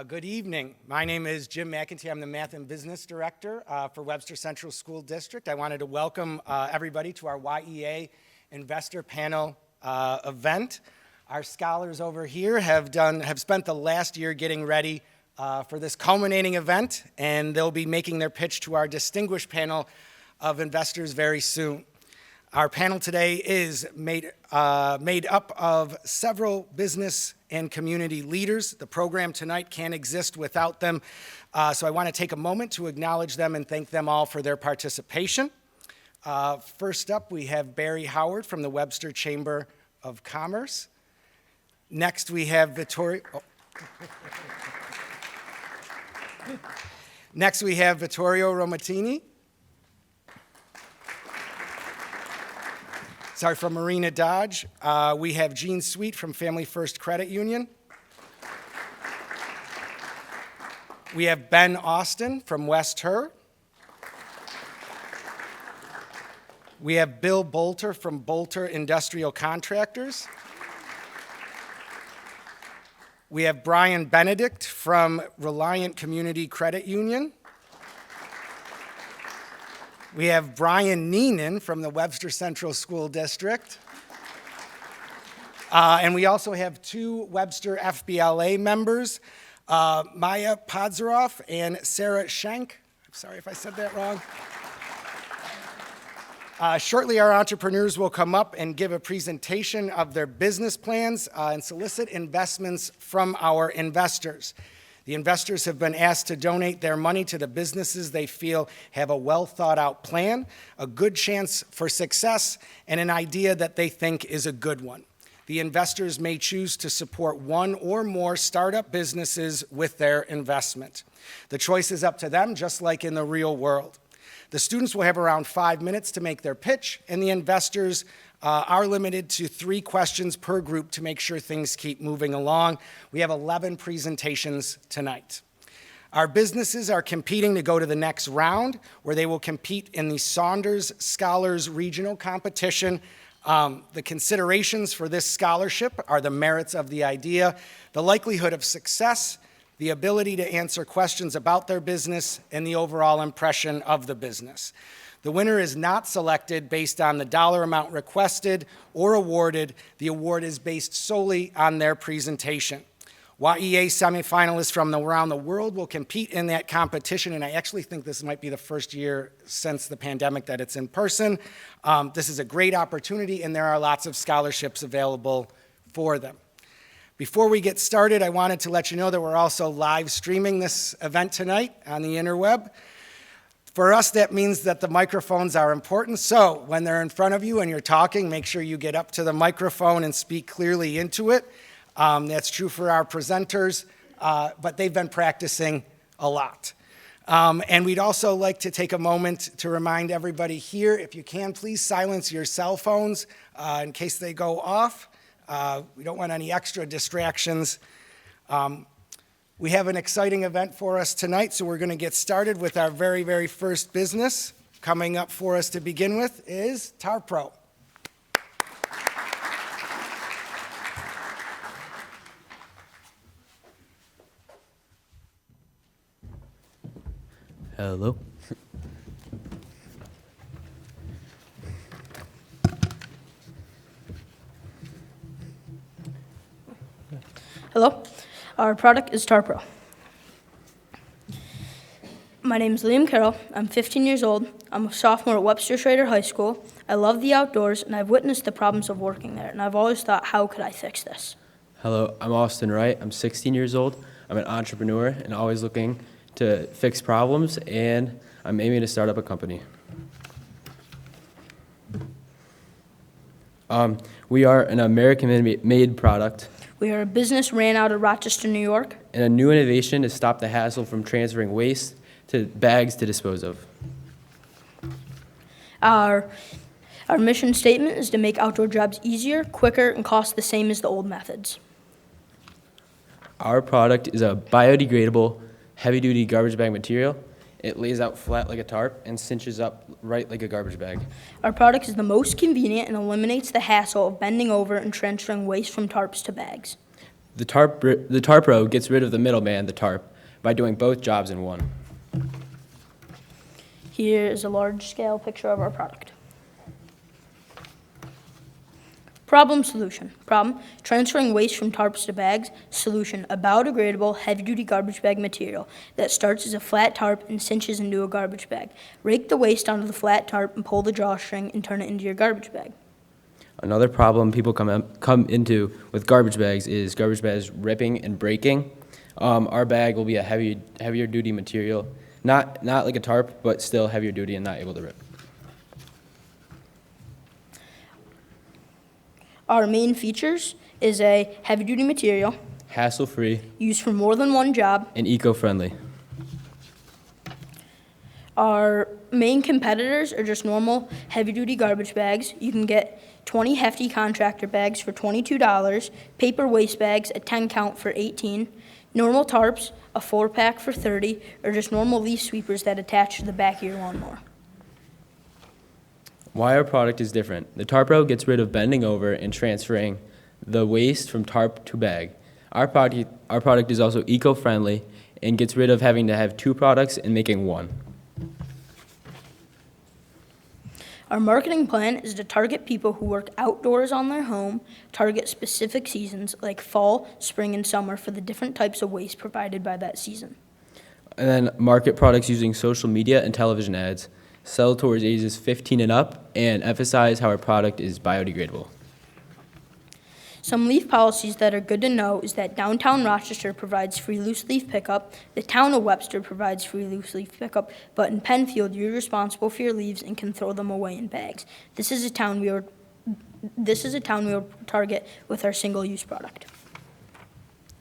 Good evening. My name is Jim McEntee. I'm the Math and Business Director for Webster Central School District. I wanted to welcome everybody to our YEA Investor Panel event. Our scholars over here have spent the last year getting ready for this culminating event, and they'll be making their pitch to our distinguished panel of investors very soon. Our panel today is made up of several business and community leaders. The program tonight can't exist without them, so I want to take a moment to acknowledge them and thank them all for their participation. First up, we have Barry Howard from the Webster Chamber of Commerce. Next, we have Vittorio Romatini. Sorry, from Marina Dodge. We have Gene Sweet from Family First Credit Union. We have Ben Austin from West Her. We have Bill Bolter from Bolter Industrial Contractors. We have Brian Benedict from Reliant Community Credit Union. We have Brian Neenan from the Webster Central School District. And we also have two Webster FBLA members, Maya Podzaroff and Sarah Schenk. I'm sorry if I said that wrong. Shortly, our entrepreneurs will come up and give a presentation of their business plans and solicit investments from our investors. The investors have been asked to donate their money to the businesses they feel have a well-thought-out plan, a good chance for success, and an idea that they think is a good one. The investors may choose to support one or more startup businesses with their investment. The choice is up to them, just like in the real world. The students will have around 5 minutes to make their pitch, and the investors are limited to 3 questions per group to make sure things keep moving along. We have 11 presentations tonight. Our businesses are competing to go to the next round, where they will compete in the Saunders Scholars Regional Competition. The considerations for this scholarship are the merits of the idea, the likelihood of success, the ability to answer questions about their business, and the overall impression of the business. The winner is not selected based on the dollar amount requested or awarded. The award is based solely on their presentation. YEA semifinalists from around the world will compete in that competition, and I actually think this might be the first year since the pandemic that it's in person. This is a great opportunity, and there are lots of scholarships available for them. Before we get started, I wanted to let you know that we're also live streaming this event tonight on the interweb. For us, that means that the microphones are important, so when they're in front of you and you're talking, make sure you get up to the microphone and speak clearly into it. That's true for our presenters, but they've been practicing a lot. And we'd also like to take a moment to remind everybody here, if you can, please silence your cell phones in case they go off. We don't want any extra distractions. We have an exciting event for us tonight, so we're going to get started with our very, very first business. Coming up for us to begin with is Tarpro. Hello. Hello, our product is Tarpro. My name is Liam Carroll. I'm 15 years old. I'm a sophomore at Webster Schrader High School. I love the outdoors, and I've witnessed the problems of working there, and I've always thought, how could I fix this? Hello, I'm Austin Wright. I'm 16 years old. I'm an entrepreneur and always looking to fix problems, and I'm aiming to start up a company. We are an American-made product. We are a business ran out of Rochester, New York. And a new innovation to stop the hassle from transferring waste to bags to dispose of. Our mission statement is to make outdoor jobs easier, quicker, and cost the same as the old methods. Our product is a biodegradable, heavy-duty garbage bag material. It lays out flat like a tarp and cinches up right like a garbage bag. Our product is the most convenient and eliminates the hassle of bending over and transferring waste from tarps to bags. The Tarpro gets rid of the middleman, the tarp, by doing both jobs in one. Here is a large-scale picture of our product. Problem, solution. Problem, transferring waste from tarps to bags. Solution, a biodegradable, heavy-duty garbage bag material that starts as a flat tarp and cinches into a garbage bag. Rake the waste onto the flat tarp and pull the drawstring and turn it into your garbage bag. Another problem people come into with garbage bags is garbage bags ripping and breaking. Our bag will be a heavier duty material, not like a tarp, but still heavier duty and not able to rip. Our main features is a heavy-duty material, Hassle-free used for more than one job. and eco-friendly. Our main competitors are just normal heavy-duty garbage bags. You can get 20 hefty contractor bags for $22, paper waste bags, a 10 count for $18, normal tarps, a 4-pack for $30, or just normal leaf sweepers that attach to the back of your lawnmower. Why our product is different. The Tarpro gets rid of bending over and transferring the waste from tarp to bag. Our product is also eco-friendly and gets rid of having to have two products and making one. Our marketing plan is to target people who work outdoors on their home, target specific seasons like fall, spring, and summer for the different types of waste provided by that season. And then market products using social media and television ads. Sell towards ages 15 and up, and emphasize how our product is biodegradable. Some leaf policies that are good to know is that downtown Rochester provides free loose leaf pickup, the town of Webster provides free loose leaf pickup, but in Penfield, you're responsible for your leaves and can throw them away in bags. This is a town we will target with our single-use product.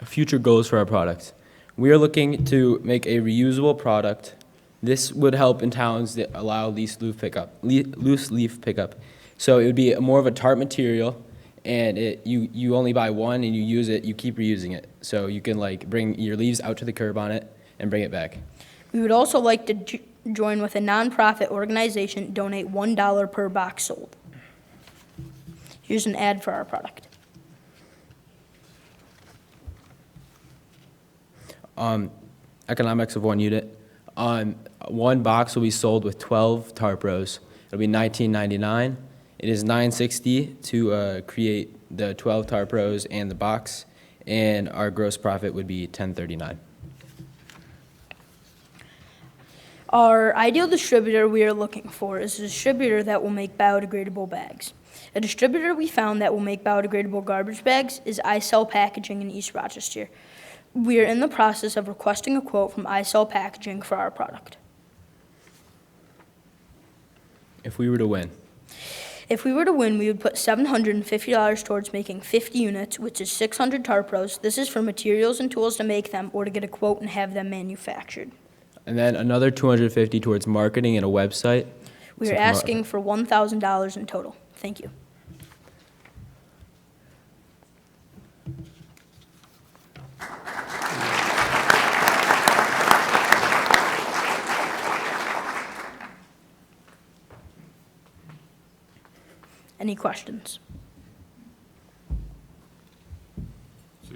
Future goals for our product. We are looking to make a reusable product. This would help in towns that allow loose leaf pickup. So it would be more of a tarp material, and you only buy one and you use it, you keep reusing it. So you can like bring your leaves out to the curb on it and bring it back. We would also like to join with a nonprofit organization, donate $1 per box sold. Here's an ad for our product. Economics of one unit. One box will be sold with 12 Tarpros. It'll be $19.99. It is $9.60 to create the 12 Tarpros and the box, and our gross profit would be $10.39. Our ideal distributor we are looking for is a distributor that will make biodegradable bags. A distributor we found that will make biodegradable garbage bags is iCell Packaging in East Rochester. We are in the process of requesting a quote from iCell Packaging for our product. If we were to win, If we were to win, we would put $750 towards making 50 units, which is 600 Tarpros. This is for materials and tools to make them or to get a quote and have them manufactured. and then another $250 towards marketing and a website. We are asking for $1,000 in total. Thank you. Any questions? So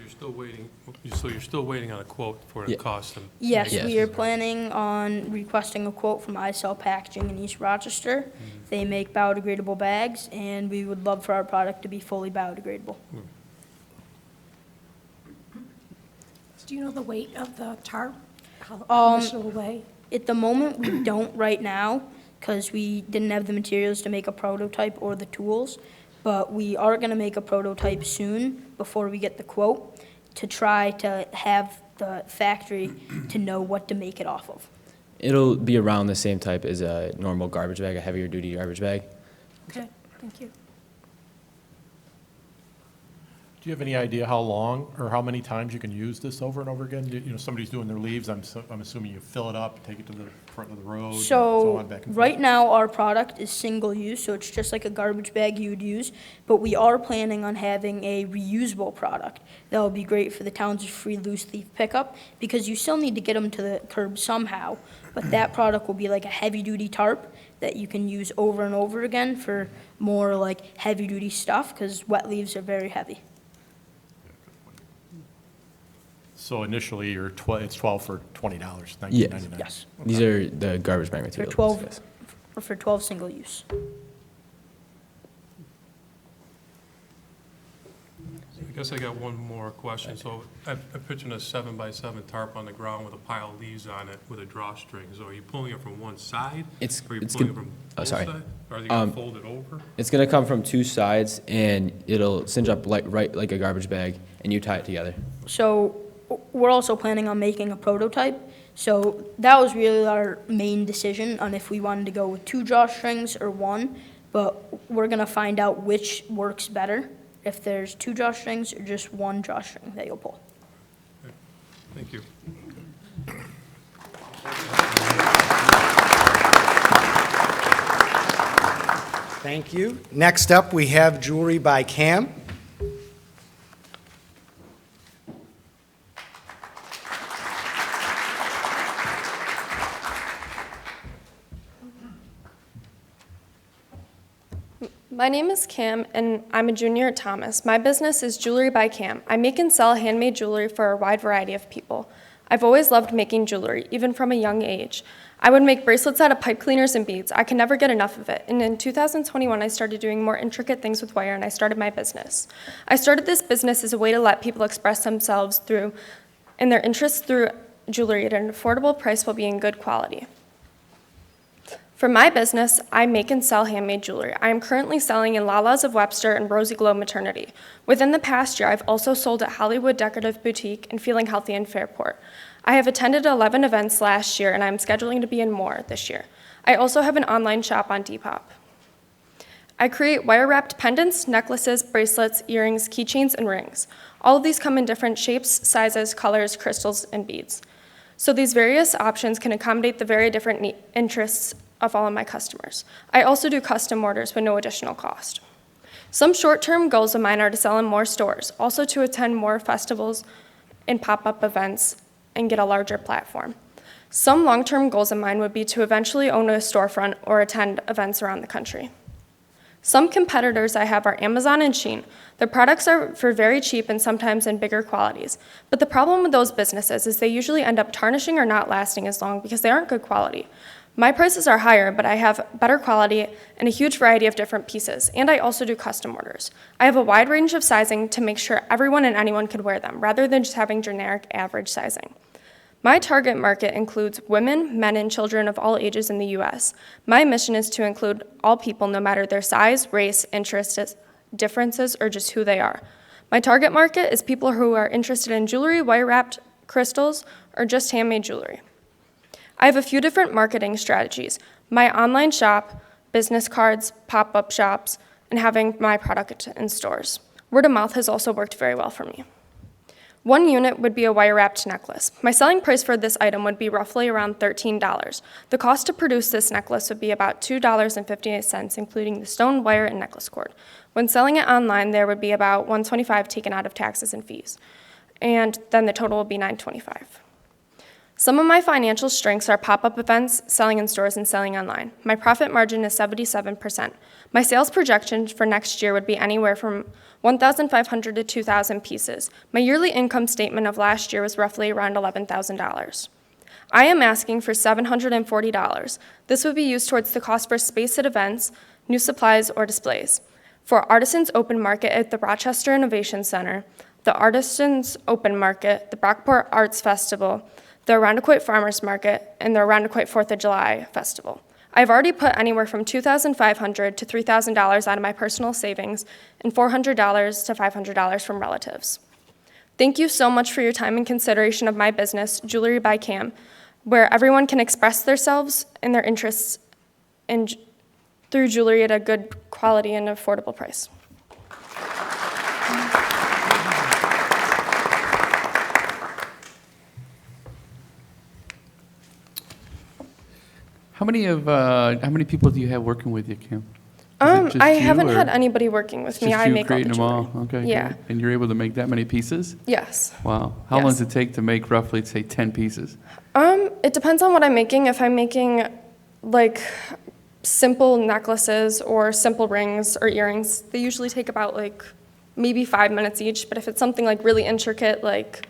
you're still waiting on a quote for the Yeah. cost and Yes, Yes. we are planning on requesting a quote from iCell Packaging in East Rochester. They make biodegradable bags, and we would love for our product to be fully biodegradable. Do you know the weight of the tarp? How Um, much it will weigh? At the moment, we don't right now, because we didn't have the materials to make a prototype or the tools, but we are going to make a prototype soon before we get the quote to try to have the factory to know what to make it off of. It'll be around the same type as a normal garbage bag, a heavier duty garbage bag. Okay, thank you. Do you have any idea how long or how many times you can use this over and over again? You know, somebody's doing their leaves, I'm assuming you fill it up, take it to the front of the road, and so on, back and forth. Right now, our product is single use, so it's just like a garbage bag you would use, but we are planning on having a reusable product that will be great for the town's free loose leaf pickup, because you still need to get them to the curb somehow, but that product will be like a heavy-duty tarp that you can use over and over again for more like heavy-duty stuff, because wet leaves are very heavy. So initially, it's 12 for $20, Yes. $19.99. Yes. These are the garbage bag For materials. 12, yes. for 12 single use. I guess I got one more question. So I'm picturing a 7x7 tarp on the ground with a pile of leaves on it with a drawstring. So are you pulling it from one side? It's- Or are you it's pulling it good- from oh, both sorry. sides? Or are they going to fold it over? It's gonna come from two sides, and it'll cinch up right like a garbage bag, and you tie it together. So we're also planning on making a prototype. So that was really our main decision on if we wanted to go with 2 drawstrings or 1. But we're gonna find out which works better, if there's 2 drawstrings or just 1 drawstring that you'll pull. Thank you. Thank you. Next up, we have Jewelry by Cam. My name is Cam, and I'm a junior at Thomas. My business is Jewelry by Cam. I make and sell handmade jewelry for a wide variety of people. I've always loved making jewelry, even from a young age. I would make bracelets out of pipe cleaners and beads. I could never get enough of it. And in 2021, I started doing more intricate things with wire, and I started my business. I started this business as a way to let people express themselves and their interests through jewelry at an affordable price while being good quality. For my business, I make and sell handmade jewelry. I am currently selling in Lala's of Webster and Rosy Glow Maternity. Within the past year, I've also sold at Hollywood Decorative Boutique and Feeling Healthy in Fairport. I have attended 11 events last year, and I'm scheduling to be in more this year. I also have an online shop on Depop. I create wire-wrapped pendants, necklaces, bracelets, earrings, keychains, and rings. All of these come in different shapes, sizes, colors, crystals, and beads. So these various options can accommodate the very different interests of all of my customers. I also do custom orders with no additional cost. Some short-term goals of mine are to sell in more stores, also to attend more festivals and pop-up events and get a larger platform. Some long-term goals of mine would be to eventually own a storefront or attend events around the country. Some competitors I have are Amazon and Shein. Their products are for very cheap and sometimes in bigger qualities. But the problem with those businesses is they usually end up tarnishing or not lasting as long because they aren't good quality. My prices are higher, but I have better quality and a huge variety of different pieces, and I also do custom orders. I have a wide range of sizing to make sure everyone and anyone could wear them, rather than just having generic average sizing. My target market includes women, men, and children of all ages in the U.S. My mission is to include all people, no matter their size, race, interests, differences, or just who they are. My target market is people who are interested in jewelry, wire-wrapped crystals, or just handmade jewelry. I have a few different marketing strategies: my online shop, business cards, pop-up shops, and having my product in stores. Word of mouth has also worked very well for me. One unit would be a wire-wrapped necklace. My selling price for this item would be roughly around $13. The cost to produce this necklace would be about $2.58, including the stone, wire, and necklace cord. When selling it online, there would be about $125 taken out of taxes and fees, and then the total would be $925. Some of my financial strengths are pop-up events, selling in stores, and selling online. My profit margin is 77%. My sales projections for next year would be anywhere from 1,500 to 2,000 pieces. My yearly income statement of last year was roughly around $11,000. I am asking for $740. This would be used towards the cost for space at events, new supplies, or displays. For Artisans Open Market at the Rochester Innovation Center, the Artisans Open Market, the Brockport Arts Festival, the Arundequoit Farmers Market, and the Arundequoit 4th of July Festival. I've already put anywhere from $2,500 to $3,000 out of my personal savings and $400 to $500 from relatives. Thank you so much for your time and consideration of my business, Jewelry by Cam, where everyone can express themselves and their interests through jewelry at a good quality and affordable price. How many people do you have working with you, Kim? Is it just I you, haven't or had anybody working with me. just I you make all the creating them jewelry. all? Okay. Yeah. Good. And you're able to make that many pieces? Yes. Wow. How long Yes. does it take to make roughly, say, 10 pieces? It depends on what I'm making. If I'm making like simple necklaces or simple rings or earrings, they usually take about like maybe 5 minutes each. But if it's something like really intricate, like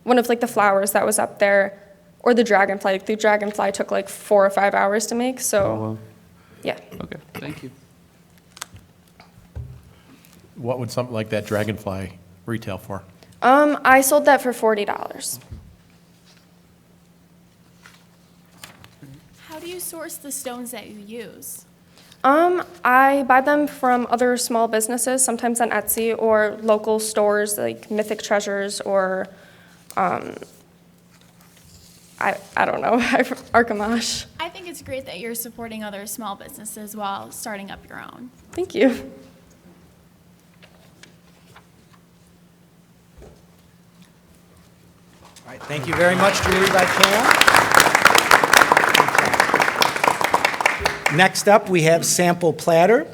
one of like the flowers that was up there, or the dragonfly. Like, the dragonfly took like 4 or 5 hours to make, so, Oh, well, yeah. okay, thank you. What would something like that dragonfly retail for? I sold that for $40. How do you source the stones that you use? I buy them from other small businesses, sometimes on Etsy, or local stores like Mythic Treasures, or, I don't know, Arkamash. I think it's great that you're supporting other small businesses while starting up your own. Thank you. All right, thank you very much, Jewelry by Cam. Next up, we have Sample Platter.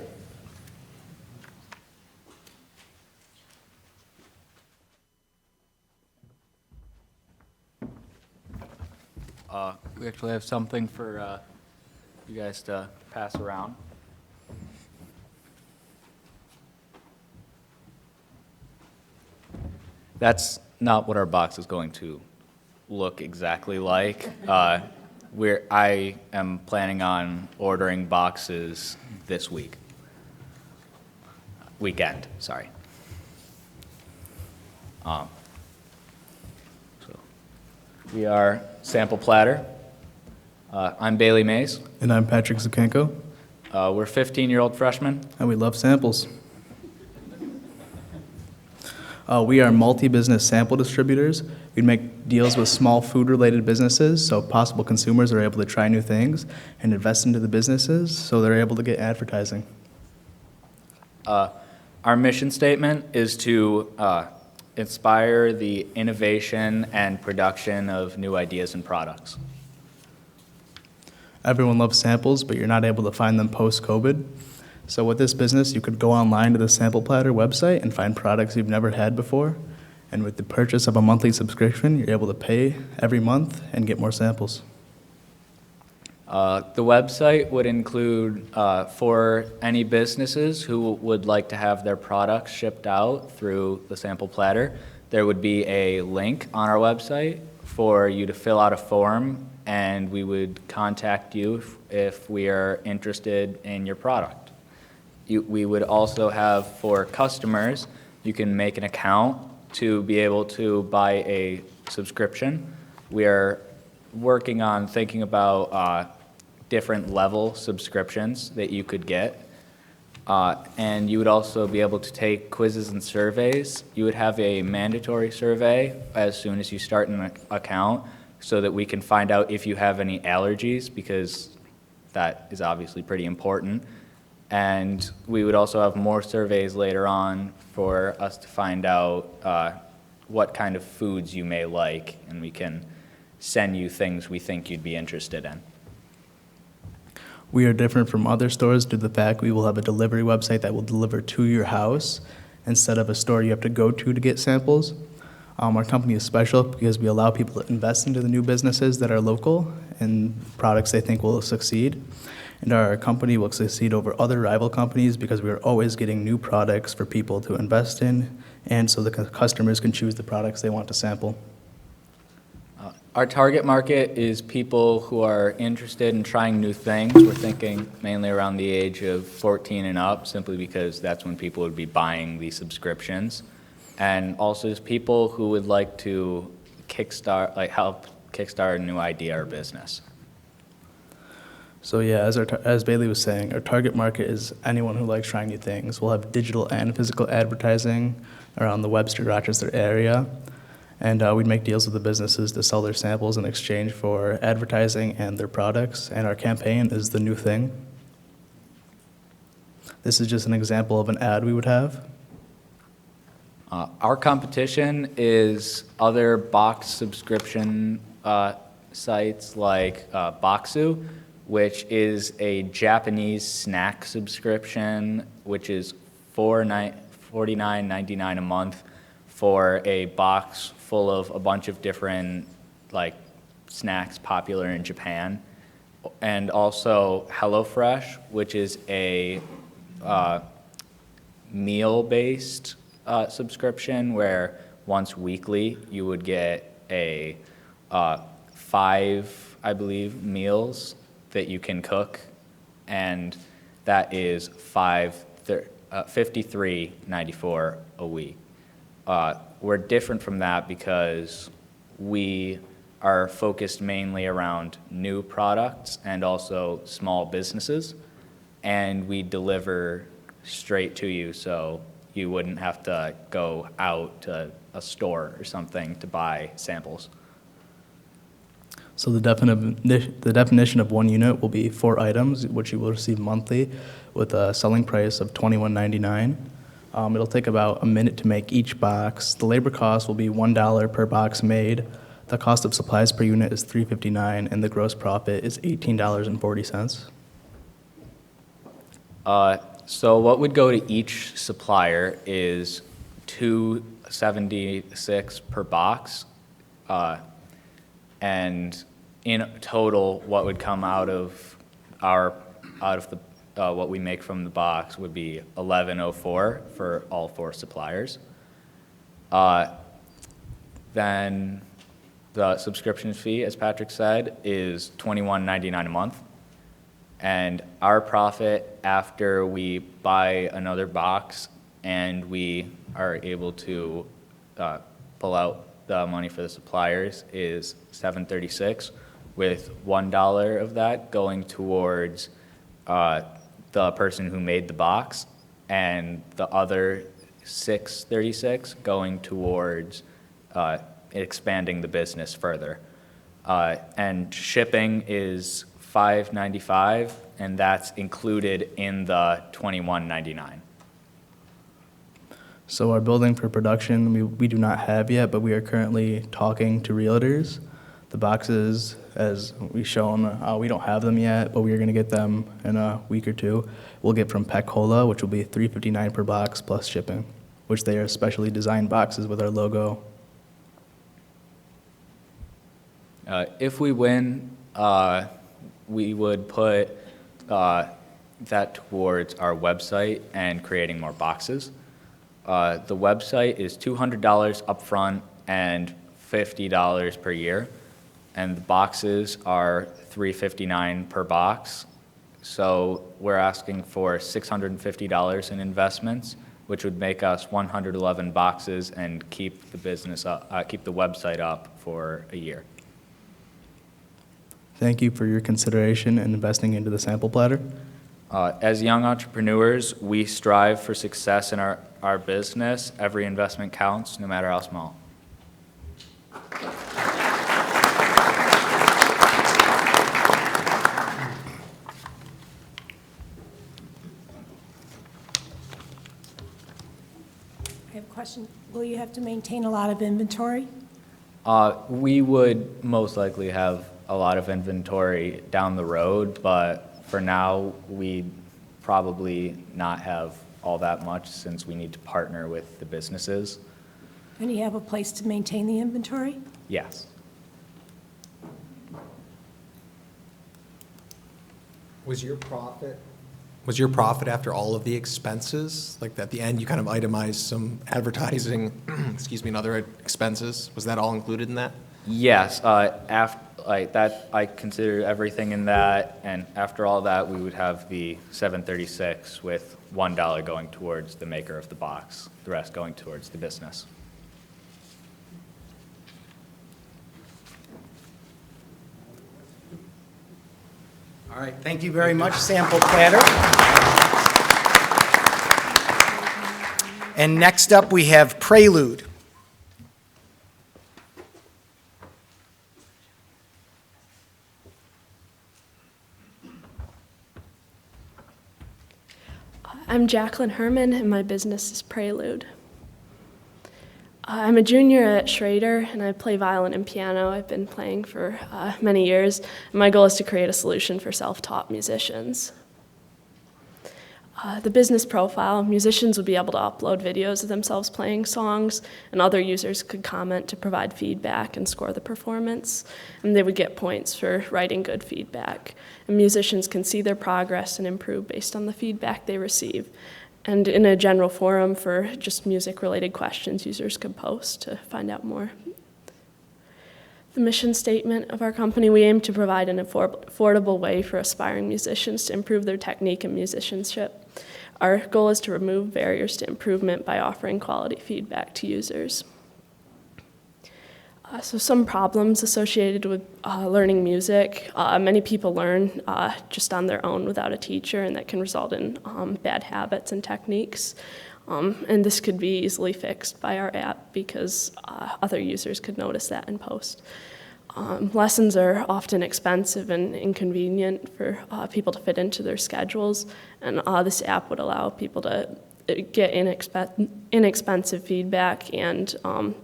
We actually have something for you guys to pass around. That's not what our box is going to look exactly like. I am planning on ordering boxes this weekend, sorry. So we are Sample Platter. I'm Bailey Mays. And I'm Patrick Zukanko, We're 15-year-old freshmen. and we love samples. We are multi-business sample distributors. We make deals with small food-related businesses, so possible consumers are able to try new things and invest into the businesses, so they're able to get advertising. Our mission statement is to inspire the innovation and production of new ideas and products. Everyone loves samples, but you're not able to find them post-COVID. So with this business, you could go online to the Sample Platter website and find products you've never had before. And with the purchase of a monthly subscription, you're able to pay every month and get more samples. The website would include, for any businesses who would like to have their products shipped out through the Sample Platter, there would be a link on our website for you to fill out a form, and we would contact you if we are interested in your product. We would also have, for customers, you can make an account to be able to buy a subscription. We are working on thinking about different level subscriptions that you could get. And you would also be able to take quizzes and surveys. You would have a mandatory survey as soon as you start an account so that we can find out if you have any allergies, because that is obviously pretty important. And we would also have more surveys later on for us to find out what kind of foods you may like, and we can send you things we think you'd be interested in. We are different from other stores due to the fact we will have a delivery website that will deliver to your house instead of a store you have to go to get samples. Our company is special because we allow people to invest into the new businesses that are local and products they think will succeed. And our company will succeed over other rival companies because we are always getting new products for people to invest in, and so the customers can choose the products they want to sample. Our target market is people who are interested in trying new things. We're thinking mainly around the age of 14 and up, simply because that's when people would be buying these subscriptions. And also just people who would like to help kickstart a new idea or business. So yeah, as Bailey was saying, our target market is anyone who likes trying new things. We'll have digital and physical advertising around the Webster, Rochester area. And we'd make deals with the businesses to sell their samples in exchange for advertising and their products. And our campaign is the new thing. This is just an example of an ad we would have. Our competition is other box subscription sites like Boxu, which is a Japanese snack subscription, which is $49.99 a month for a box full of a bunch of different snacks popular in Japan. And also HelloFresh, which is a meal-based subscription where once weekly you would get a 5, I believe, meals that you can cook, and that is $53.94 a week. We're different from that because we are focused mainly around new products and also small businesses, and we deliver straight to you, so you wouldn't have to go out to a store or something to buy samples. So the definition of 1 unit will be 4 items, which you will receive monthly with a selling price of $21.99. It'll take about a minute to make each box. The labor cost will be $1 per box made. The cost of supplies per unit is $3.59, and the gross profit is $18.40. So what would go to each supplier is $2.76 per box, and in total, what would come out of what we make from the box would be $11.04 for all 4 suppliers. Then the subscription fee, as Patrick said, is $21.99 a month. And our profit after we buy another box and we are able to pull out the money for the suppliers is $7.36, with $1 of that going towards the person who made the box, and the other $6.36 going towards expanding the business further. And shipping is $5.95, and that's included in the $21.99. So our building for production, we do not have yet, but we are currently talking to realtors. The boxes, as we've shown, we don't have them yet, but we are going to get them in a week or 2. We'll get from Peccola, which will be $3.59 per box plus shipping, which they are specially designed boxes with our logo. If we win, we would put that towards our website and creating more boxes. The website is $200 upfront and $50 per year, and the boxes are $3.59 per box. So we're asking for $650 in investments, which would make us 111 boxes and keep the business up, keep the website up for a year. Thank you for your consideration and investing into the sample platter. As young entrepreneurs, we strive for success in our business. Every investment counts, no matter how small. I have a question. Will you have to maintain a lot of inventory? We would most likely have a lot of inventory down the road, but for now, we'd probably not have all that much since we need to partner with the businesses. And you have a place to maintain the inventory? Yes. Was your profit after all of the expenses? Like at the end, you kind of itemized some advertising, excuse me, and other expenses. Was that all included in that? Yes. Like that, I considered everything in that, and after all that, we would have the $7.36 with $1 going towards the maker of the box, the rest going towards the business. All right, thank you very much, Sample Platter. And next up, we have Prelude. I'm Jacqueline Herman, and my business is Prelude. I'm a junior at Schrader, and I play violin and piano. I've been playing for many years, and my goal is to create a solution for self-taught musicians. The business profile, musicians would be able to upload videos of themselves playing songs, and other users could comment to provide feedback and score the performance, and they would get points for writing good feedback. And musicians can see their progress and improve based on the feedback they receive. And in a general forum for just music-related questions, users could post to find out more. The mission statement of our company, we aim to provide an affordable way for aspiring musicians to improve their technique and musicianship. Our goal is to remove barriers to improvement by offering quality feedback to users. So some problems associated with learning music. Many people learn just on their own without a teacher, and that can result in bad habits and techniques. And this could be easily fixed by our app because other users could notice that and post. Lessons are often expensive and inconvenient for people to fit into their schedules, and this app would allow people to get inexpensive feedback and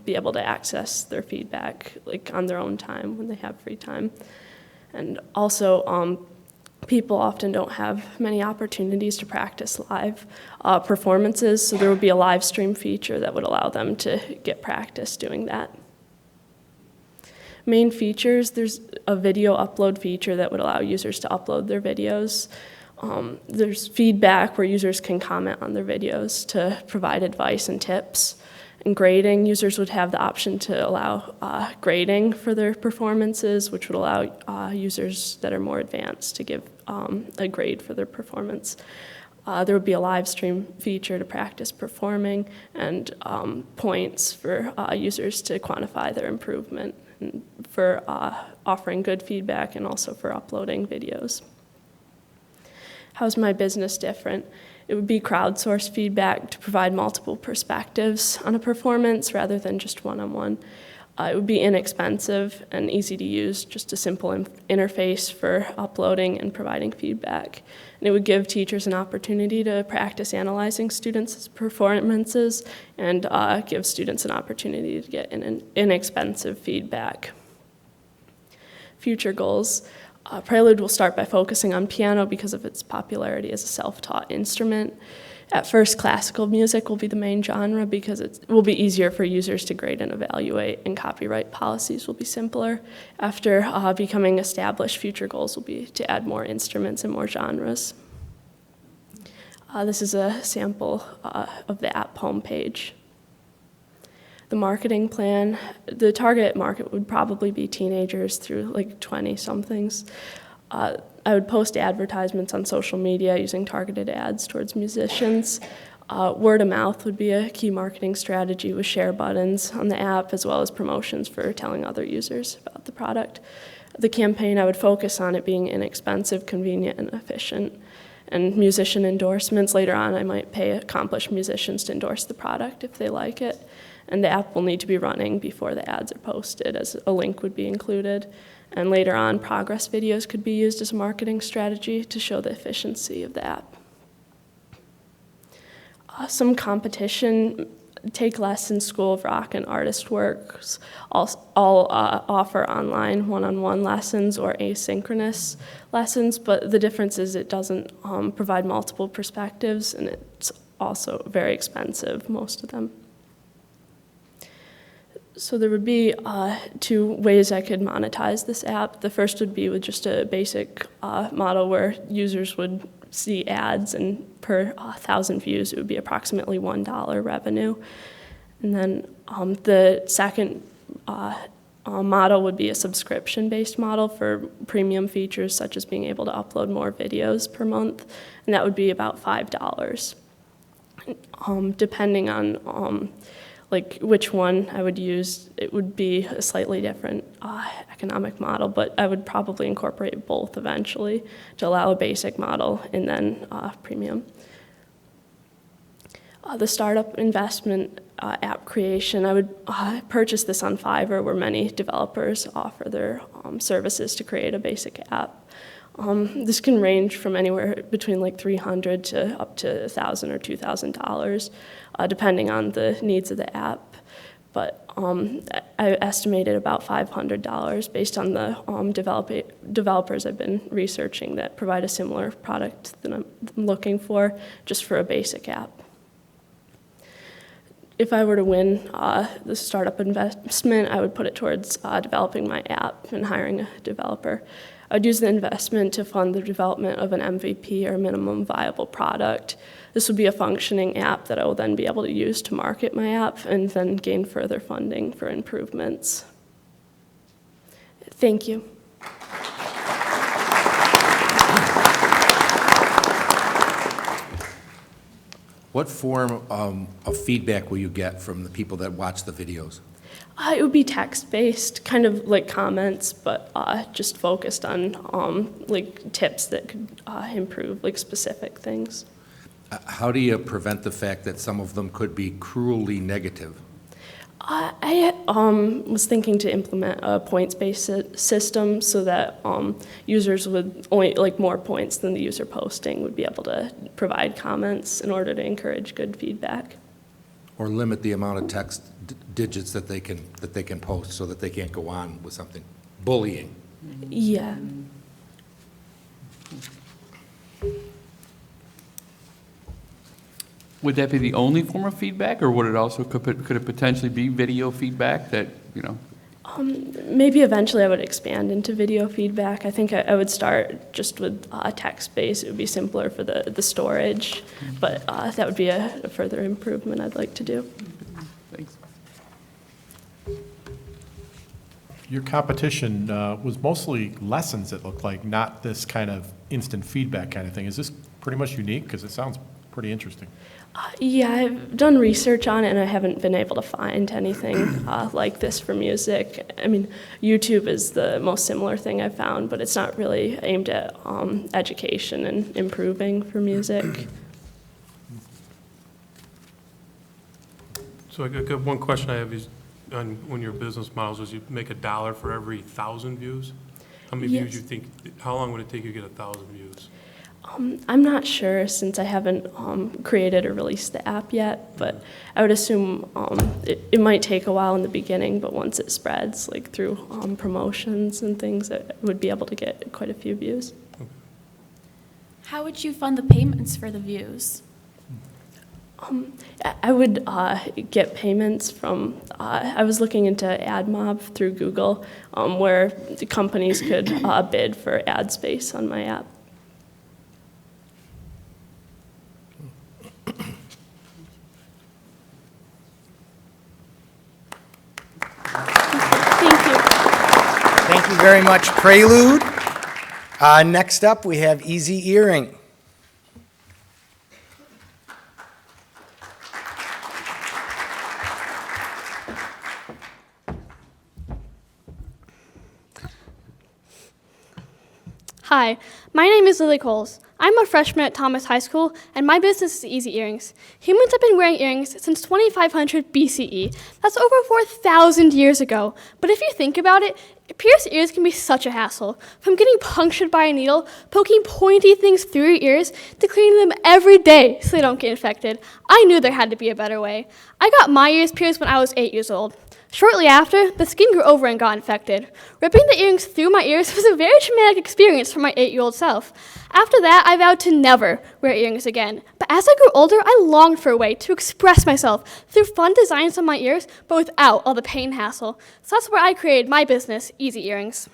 be able to access their feedback like on their own time when they have free time. And also, people often don't have many opportunities to practice live performances, so there would be a live stream feature that would allow them to get practice doing that. Main features, there's a video upload feature that would allow users to upload their videos. There's feedback where users can comment on their videos to provide advice and tips. And grading, users would have the option to allow grading for their performances, which would allow users that are more advanced to give a grade for their performance. There would be a live stream feature to practice performing, and points for users to quantify their improvement, and for offering good feedback, and also for uploading videos. How's my business different? It would be crowdsourced feedback to provide multiple perspectives on a performance rather than just one-on-one. It would be inexpensive and easy to use, just a simple interface for uploading and providing feedback. And it would give teachers an opportunity to practice analyzing students' performances and give students an opportunity to get inexpensive feedback. Future goals. Prelude will start by focusing on piano because of its popularity as a self-taught instrument. At first, classical music will be the main genre because it will be easier for users to grade and evaluate, and copyright policies will be simpler. After becoming established, future goals will be to add more instruments and more genres. This is a sample of the app homepage. The marketing plan, the target market would probably be teenagers through like 20-somethings. I would post advertisements on social media using targeted ads towards musicians. Word of mouth would be a key marketing strategy with share buttons on the app, as well as promotions for telling other users about the product. The campaign, I would focus on it being inexpensive, convenient, and efficient. And musician endorsements, later on I might pay accomplished musicians to endorse the product if they like it. And the app will need to be running before the ads are posted, as a link would be included. And later on, progress videos could be used as a marketing strategy to show the efficiency of the app. Some competition, Take Lessons, School of Rock, and Artist Works all offer online one-on-one lessons or asynchronous lessons, but the difference is it doesn't provide multiple perspectives, and it's also very expensive, most of them. So there would be two ways I could monetize this app. The first would be with just a basic model where users would see ads, and per 1,000 views, it would be approximately $1 revenue. And then the second model would be a subscription-based model for premium features, such as being able to upload more videos per month, and that would be about $5. Depending on like which one I would use, it would be a slightly different economic model, but I would probably incorporate both eventually to allow a basic model and then premium. The startup investment app creation, I would purchase this on Fiverr, where many developers offer their services to create a basic app. This can range from anywhere between like $300 to up to $1,000 or $2,000, depending on the needs of the app. But I estimated about $500 based on the developers I've been researching that provide a similar product that I'm looking for, just for a basic app. If I were to win the startup investment, I would put it towards developing my app and hiring a developer. I would use the investment to fund the development of an MVP, or minimum viable product. This would be a functioning app that I will then be able to use to market my app and then gain further funding for improvements. Thank you. What form of feedback will you get from the people that watch the videos? It would be text-based, kind of like comments, but just focused on like tips that could improve like specific things. How do you prevent the fact that some of them could be cruelly negative? I was thinking to implement a points-based system so that users with only like more points than the user posting would be able to provide comments in order to encourage good feedback. Or limit the amount of text digits that they can post so that they can't go on with something. Bullying. Yeah. Would that be the only form of feedback, or would it also, could it potentially be video feedback that, you know? Maybe eventually I would expand into video feedback. I think I would start just with text-based. It would be simpler for the storage, but that would be a further improvement I'd like to do. Thanks. Your competition was mostly lessons, it looked like, not this kind of instant feedback kind of thing. Is this pretty much unique? Because it sounds pretty interesting. Yeah, I've done research on it, and I haven't been able to find anything like this for music. I mean, YouTube is the most similar thing I've found, but it's not really aimed at education and improving for music. So I got one question I have is, on one of your business models is you make $1 for every 1,000 views? How many views you think, how long would it take you to get 1,000 views? I'm not sure since I haven't created or released the app yet, but I would assume it might take a while in the beginning, but once it spreads, like through promotions and things, I would be able to get quite a few views. How would you fund the payments for the views? I would get payments from, I was looking into AdMob through Google, where the companies could bid for ad space on my app. Thank you very much, Prelude. Next up, we have Easy Earring. Hi, my name is Lily Coles. I'm a freshman at Thomas High School, and my business is Easy Earrings. Humans have been wearing earrings since 2500 BCE. That's over 4,000 years ago. But if you think about it, pierced ears can be such a hassle. From getting punctured by a needle, poking pointy things through your ears, to cleaning them every day so they don't get infected. I knew there had to be a better way. I got my ears pierced when I was 8 years old. Shortly after, the skin grew over and got infected. Ripping the earrings through my ears was a very traumatic experience for my 8-year-old self. After that, I vowed to never wear earrings again. But as I grew older, I longed for a way to express myself through fun designs on my ears, but without all the pain and hassle. So that's where I created my business, Easy Earrings.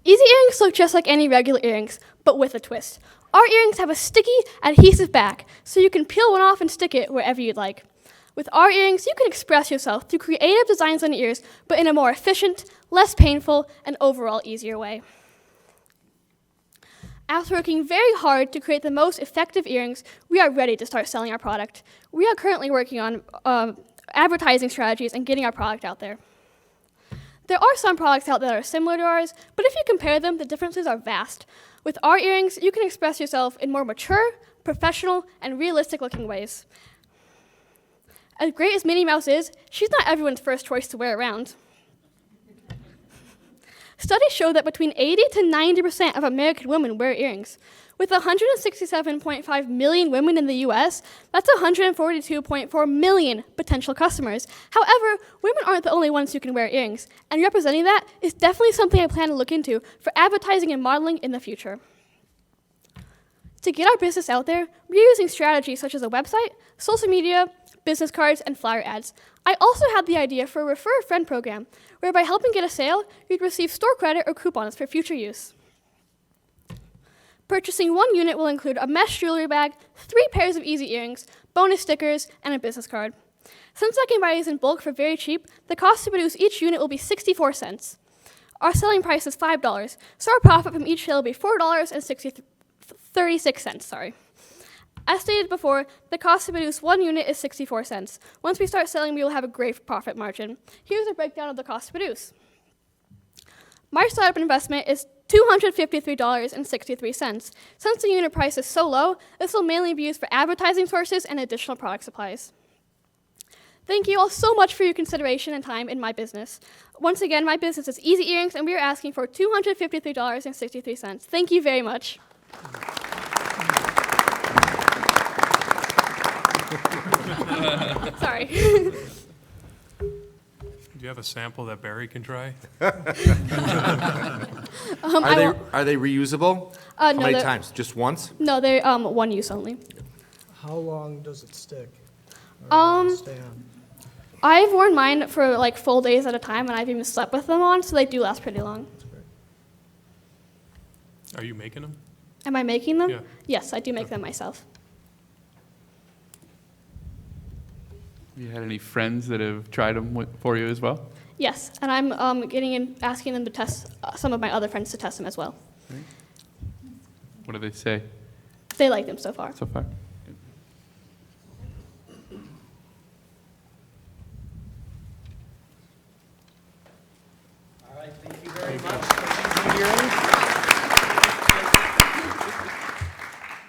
Easy Earrings look just like any regular earrings, but with a twist. Our earrings have a sticky, adhesive back, so you can peel one off and stick it wherever you'd like. With our earrings, you can express yourself through creative designs on your ears, but in a more efficient, less painful, and overall easier way. After working very hard to create the most effective earrings, we are ready to start selling our product. We are currently working on advertising strategies and getting our product out there. There are some products out there that are similar to ours, but if you compare them, the differences are vast. With our earrings, you can express yourself in more mature, professional, and realistic-looking ways. As great as Minnie Mouse is, she's not everyone's first choice to wear around. Studies show that between 80 to 90% of American women wear earrings. With 167.5 million women in the US, that's 142.4 million potential customers. However, women aren't the only ones who can wear earrings, and representing that is definitely something I plan to look into for advertising and modeling in the future. To get our business out there, we're using strategies such as a website, social media, business cards, and flyer ads. I also had the idea for a Refer a Friend program, where by helping get a sale, you'd receive store credit or coupons for future use. Purchasing one unit will include a mesh jewelry bag, 3 pairs of Easy Earrings, bonus stickers, and a business card. Since I can buy these in bulk for very cheap, the cost to produce each unit will be 64 cents. Our selling price is $5, so our profit from each sale will be $4.36. Sorry. As stated before, the cost to produce one unit is 64 cents. Once we start selling, we will have a great profit margin. Here's a breakdown of the cost to produce. My startup investment is $253.63. Since the unit price is so low, this will mainly be used for advertising sources and additional product supplies. Thank you all so much for your consideration and time in my business. Once again, my business is Easy Earrings, and we are asking for $253.63. Thank you very much. Sorry. Do you have a sample that Barry can try? Are they reusable? How No, many they're- times? Just once? No, they're one use only. How long does it stick? Stay on? I've worn mine for like full days at a time, and I've even slept with them on, so they do last pretty long. Are you making them? Am I making them? Yeah. Yes, I do make them myself. Have you had any friends that have tried them for you as well? Yes, and I'm asking them to test some of my other friends to test them as well. What do they say They like them so far. so far? All right, thank you very much.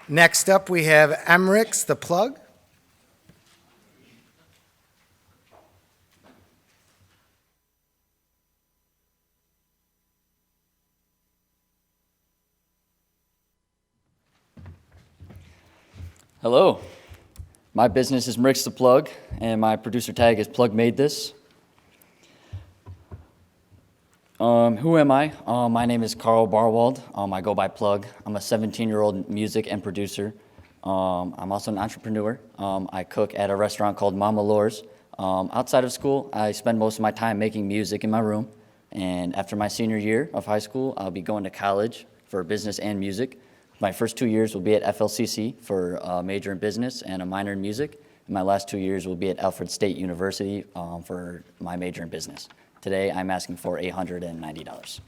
Next up, we have Emmerich's The Plug. Hello, my business is Mrix the Plug, and my producer tag is Plug Made This. Who am I? My name is Carl Barwald. I go by Plug. I'm a 17-year-old music and producer. I'm also an entrepreneur. I cook at a restaurant called Mama Lore's. Outside of school, I spend most of my time making music in my room. And after my senior year of high school, I'll be going to college for business and music. My first 2 years will be at FLCC for a major in business and a minor in music. And my last 2 years will be at Alfred State University for my major in business. Today, I'm asking for $890.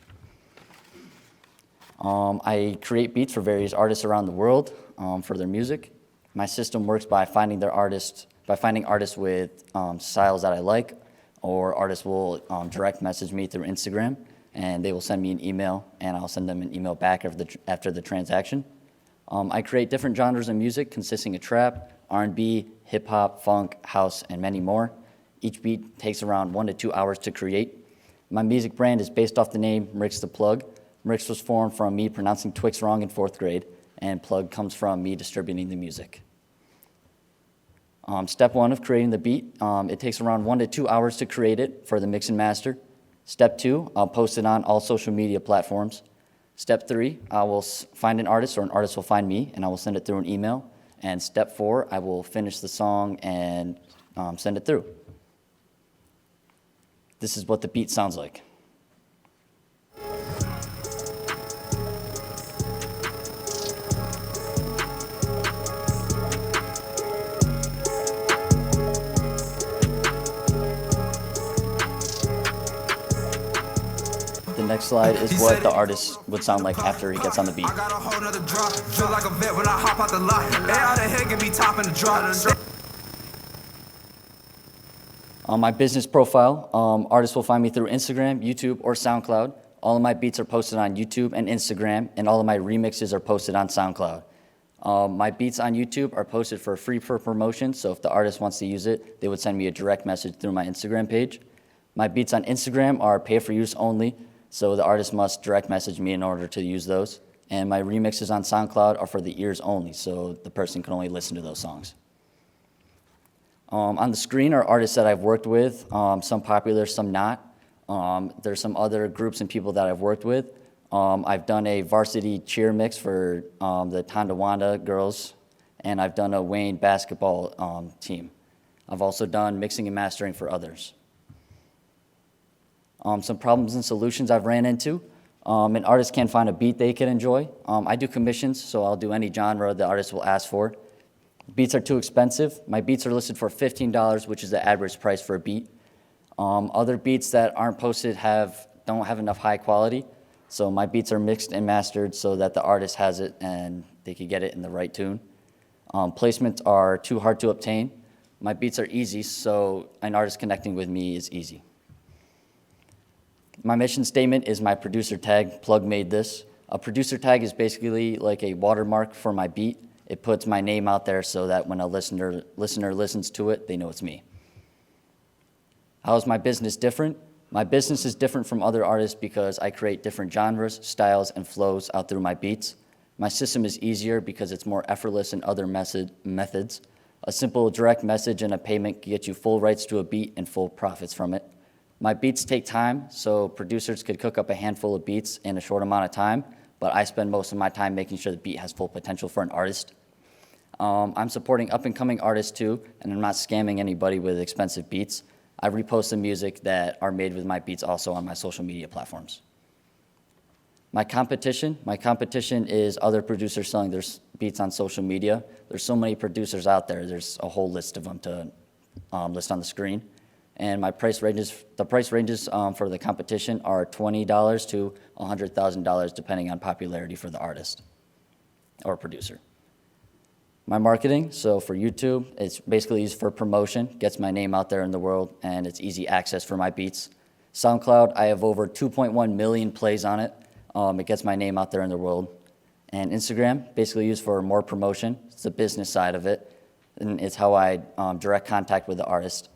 I create beats for various artists around the world for their music. My system works by finding artists with styles that I like, or artists will direct message me through Instagram, and they will send me an email, and I'll send them an email back after the transaction. I create different genres of music consisting of trap, R&B, hip-hop, funk, house, and many more. Each beat takes around 1 to 2 hours to create. My music brand is based off the name Mrix the Plug. Mrix was formed from me pronouncing Twix wrong in 4th grade, and Plug comes from me distributing the music. Step 1 of creating the beat, it takes around 1 to 2 hours to create it for the mix and master. Step 2, I'll post it on all social media platforms. Step 3, I will find an artist, or an artist will find me, and I will send it through an email. And step 4, I will finish the song and send it through. This is what the beat sounds like. The next slide is what the artist would sound like after he gets on the beat. I got a whole nother drop. Feel like a vet when I hop out the lot. Hey, out of head can be topping the drop. On my business profile, artists will find me through Instagram, YouTube, or SoundCloud. All of my beats are posted on YouTube and Instagram, and all of my remixes are posted on SoundCloud. My beats on YouTube are posted for free for promotion, so if the artist wants to use it, they would send me a direct message through my Instagram page. My beats on Instagram are pay-for-use only, so the artist must direct message me in order to use those. And my remixes on SoundCloud are for the ears only, so the person can only listen to those songs. On the screen are artists that I've worked with, some popular, some not. There's some other groups and people that I've worked with. I've done a varsity cheer mix for the Tonawanda girls, and I've done a Wayne basketball team. I've also done mixing and mastering for others. Some problems and solutions I've ran into. An artist can't find a beat they can enjoy. I do commissions, so I'll do any genre the artist will ask for. Beats are too expensive. My beats are listed for $15, which is the average price for a beat. Other beats that aren't posted don't have enough high quality, so my beats are mixed and mastered so that the artist has it and they can get it in the right tune. Placements are too hard to obtain. My beats are easy, so an artist connecting with me is easy. My mission statement is my producer tag. Plug made this. A producer tag is basically like a watermark for my beat. It puts my name out there so that when a listener listens to it, they know it's me. How is my business different? My business is different from other artists because I create different genres, styles, and flows out through my beats. My system is easier because it's more effortless than other methods. A simple direct message and a payment can get you full rights to a beat and full profits from it. My beats take time, so producers could cook up a handful of beats in a short amount of time, but I spend most of my time making sure the beat has full potential for an artist. I'm supporting up-and-coming artists too, and I'm not scamming anybody with expensive beats. I repost the music that are made with my beats also on my social media platforms. My competition is other producers selling their beats on social media. There's so many producers out there. There's a whole list of them to list on the screen. And the price ranges for the competition are $20 to $100,000 depending on popularity for the artist or producer. My marketing, so for YouTube, it's basically used for promotion, gets my name out there in the world, and it's easy access for my beats. SoundCloud, I have over 2.1 million plays on it. It gets my name out there in the world. And Instagram, basically used for more promotion. It's the business side of it, and it's how I direct contact with the artist.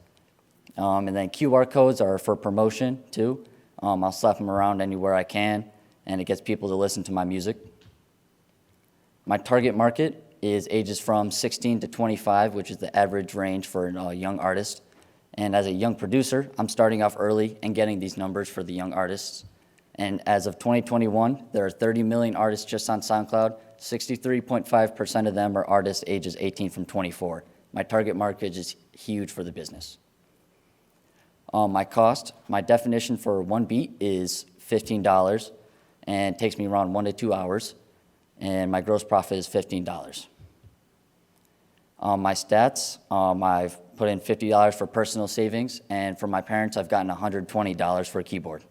And then QR codes are for promotion too. I'll slap them around anywhere I can, and it gets people to listen to my music. My target market is ages from 16 to 25, which is the average range for a young artist. And as a young producer, I'm starting off early and getting these numbers for the young artists. And as of 2021, there are 30 million artists just on SoundCloud. 63.5% of them are artists ages 18 from 24. My target market is huge for the business. My cost, my definition for one beat is $15 and takes me around 1 to 2 hours. And my gross profit is $15. My stats, I've put in $50 for personal savings, and for my parents, I've gotten $120 for a keyboard.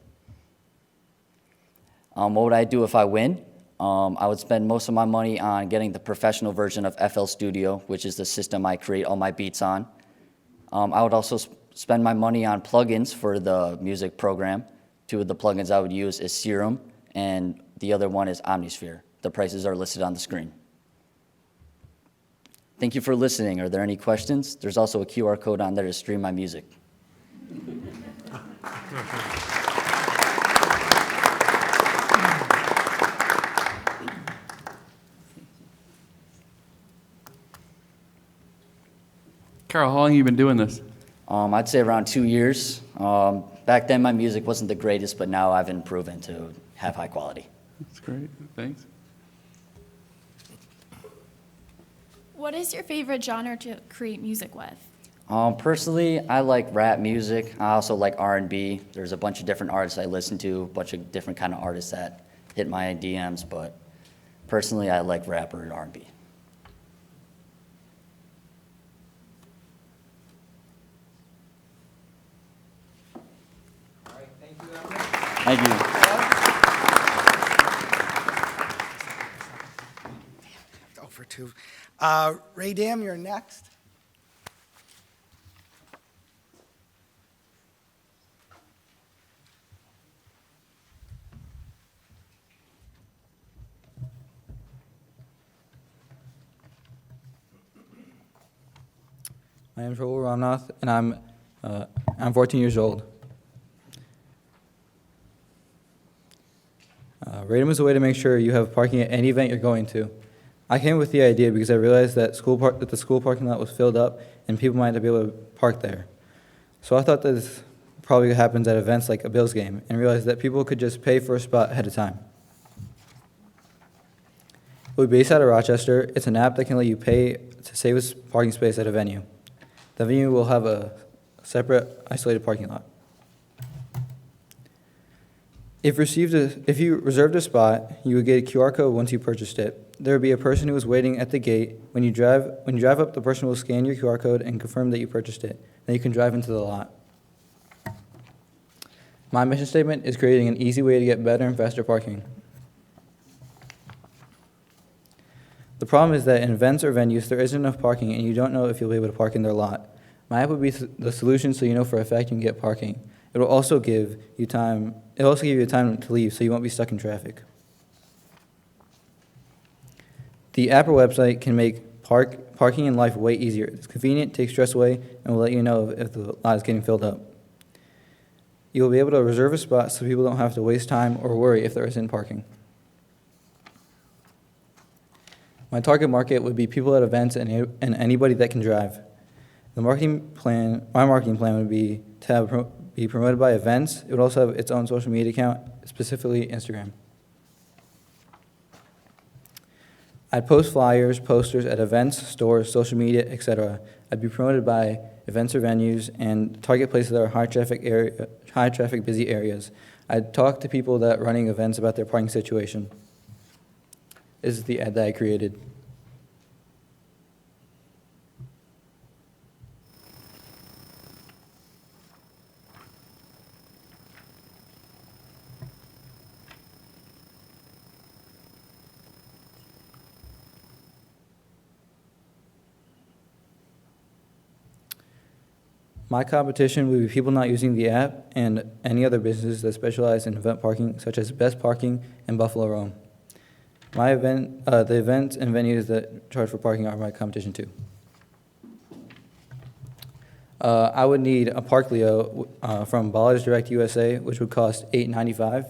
What would I do if I win? I would spend most of my money on getting the professional version of FL Studio, which is the system I create all my beats on. I would also spend my money on plugins for the music program. 2 of the plugins I would use is Serum, and the other one is Omnisphere. The prices are listed on the screen. Thank you for listening. Are there any questions? There's also a QR code on there to stream my music. Carl, how long have you been doing this? I'd say around 2 years. Back then my music wasn't the greatest, but now I've improved to have high quality. That's great. Thanks. What is your favorite genre to create music with? Personally, I like rap music. I also like R&B. There's a bunch of different artists I listen to, a bunch of different kind of artists that hit my DMs, but personally, I like rap or R&B. All right, thank you, Emily. Thank you. Oh, for 2. Ray Dam, you're next. My name is Rahul Ramnath, and I'm 14 years old. Radom is a way to make sure you have parking at any event you're going to. I came up with the idea because I realized that the school parking lot was filled up and people might not be able to park there. So I thought that this probably happens at events like a Bills game, and realized that people could just pay for a spot ahead of time. We're based out of Rochester. It's an app that can let you pay to save a parking space at a venue. The venue will have a separate, isolated parking lot. If you reserved a spot, you would get a QR code once you purchased it, there will be a person who is waiting at the gate. When you drive up, the person will scan your QR code and confirm that you purchased it. Then you can drive into the lot. My mission statement is creating an easy way to get better and faster parking. The problem is that in events or venues, there isn't enough parking and you don't know if you'll be able to park in their lot. My app would be the solution so you know for a fact you can get parking. It will also give you time to leave so you won't be stuck in traffic. The app or website can make parking in life way easier. It's convenient, takes stress away, and will let you know if the lot is getting filled up. You will be able to reserve a spot so people don't have to waste time or worry if there isn't parking. My target market would be people at events and anybody that can drive. My marketing plan would be to be promoted by events. It would also have its own social media account, specifically Instagram. I'd post flyers, posters at events, stores, social media, etc. I'd be promoted by events or venues and target places that are high traffic, busy areas. I'd talk to people that are running events about their parking situation. This is the ad that I created. My competition would be people not using the app and any other businesses that specialize in event parking, such as Best Parking and Buffalo Roam. The events and venues that charge for parking are my competition too. I would need a Parkleo from Ballers Direct USA, which would cost $8.95.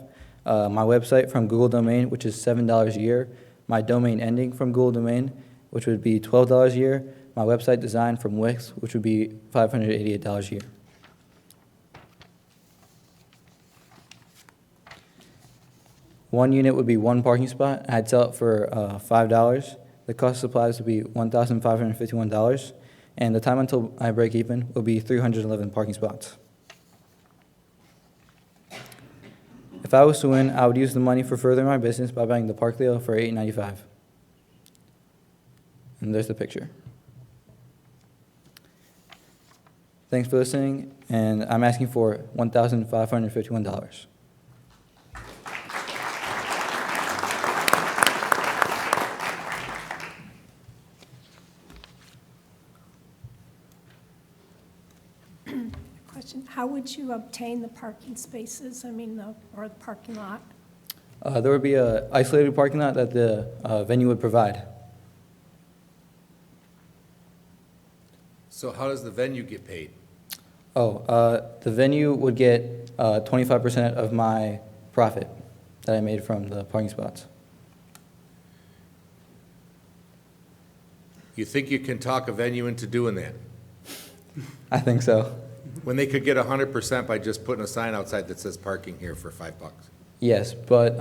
My website from Google Domain, which is $7 a year. My domain ending from Google Domain, which would be $12 a year. My website design from Wix, which would be $588 a year. One unit would be one parking spot. I'd sell it for $5. The cost of supplies would be $1,551, and the time until I break even will be 311 parking spots. If I was to win, I would use the money for furthering my business by buying the Parkleo for $8.95. And there's the picture. Thanks for listening, and I'm asking for $1,551. Question, how would you obtain the parking spaces, or the parking lot? There would be an isolated parking lot that the venue would provide. So how does the venue get paid? The venue would get 25% of my profit that I made from the parking spots. You think you can talk a venue into doing that? I think so. When they could get 100% by just putting a sign outside that says parking here for $5? Yes, but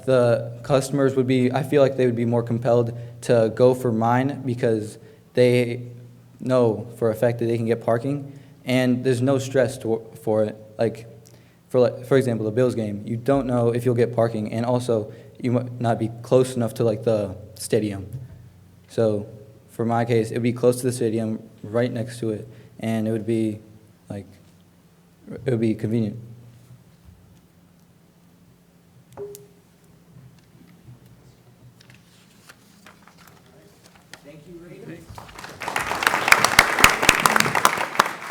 the customers would be, I feel like they would be more compelled to go for mine because they know for a fact that they can get parking, and there's no stress for it. Like, for example, the Bills game, you don't know if you'll get parking, and also you might not be close enough to like the stadium. So for my case, it would be close to the stadium, right next to it, and it would be like, it would be convenient.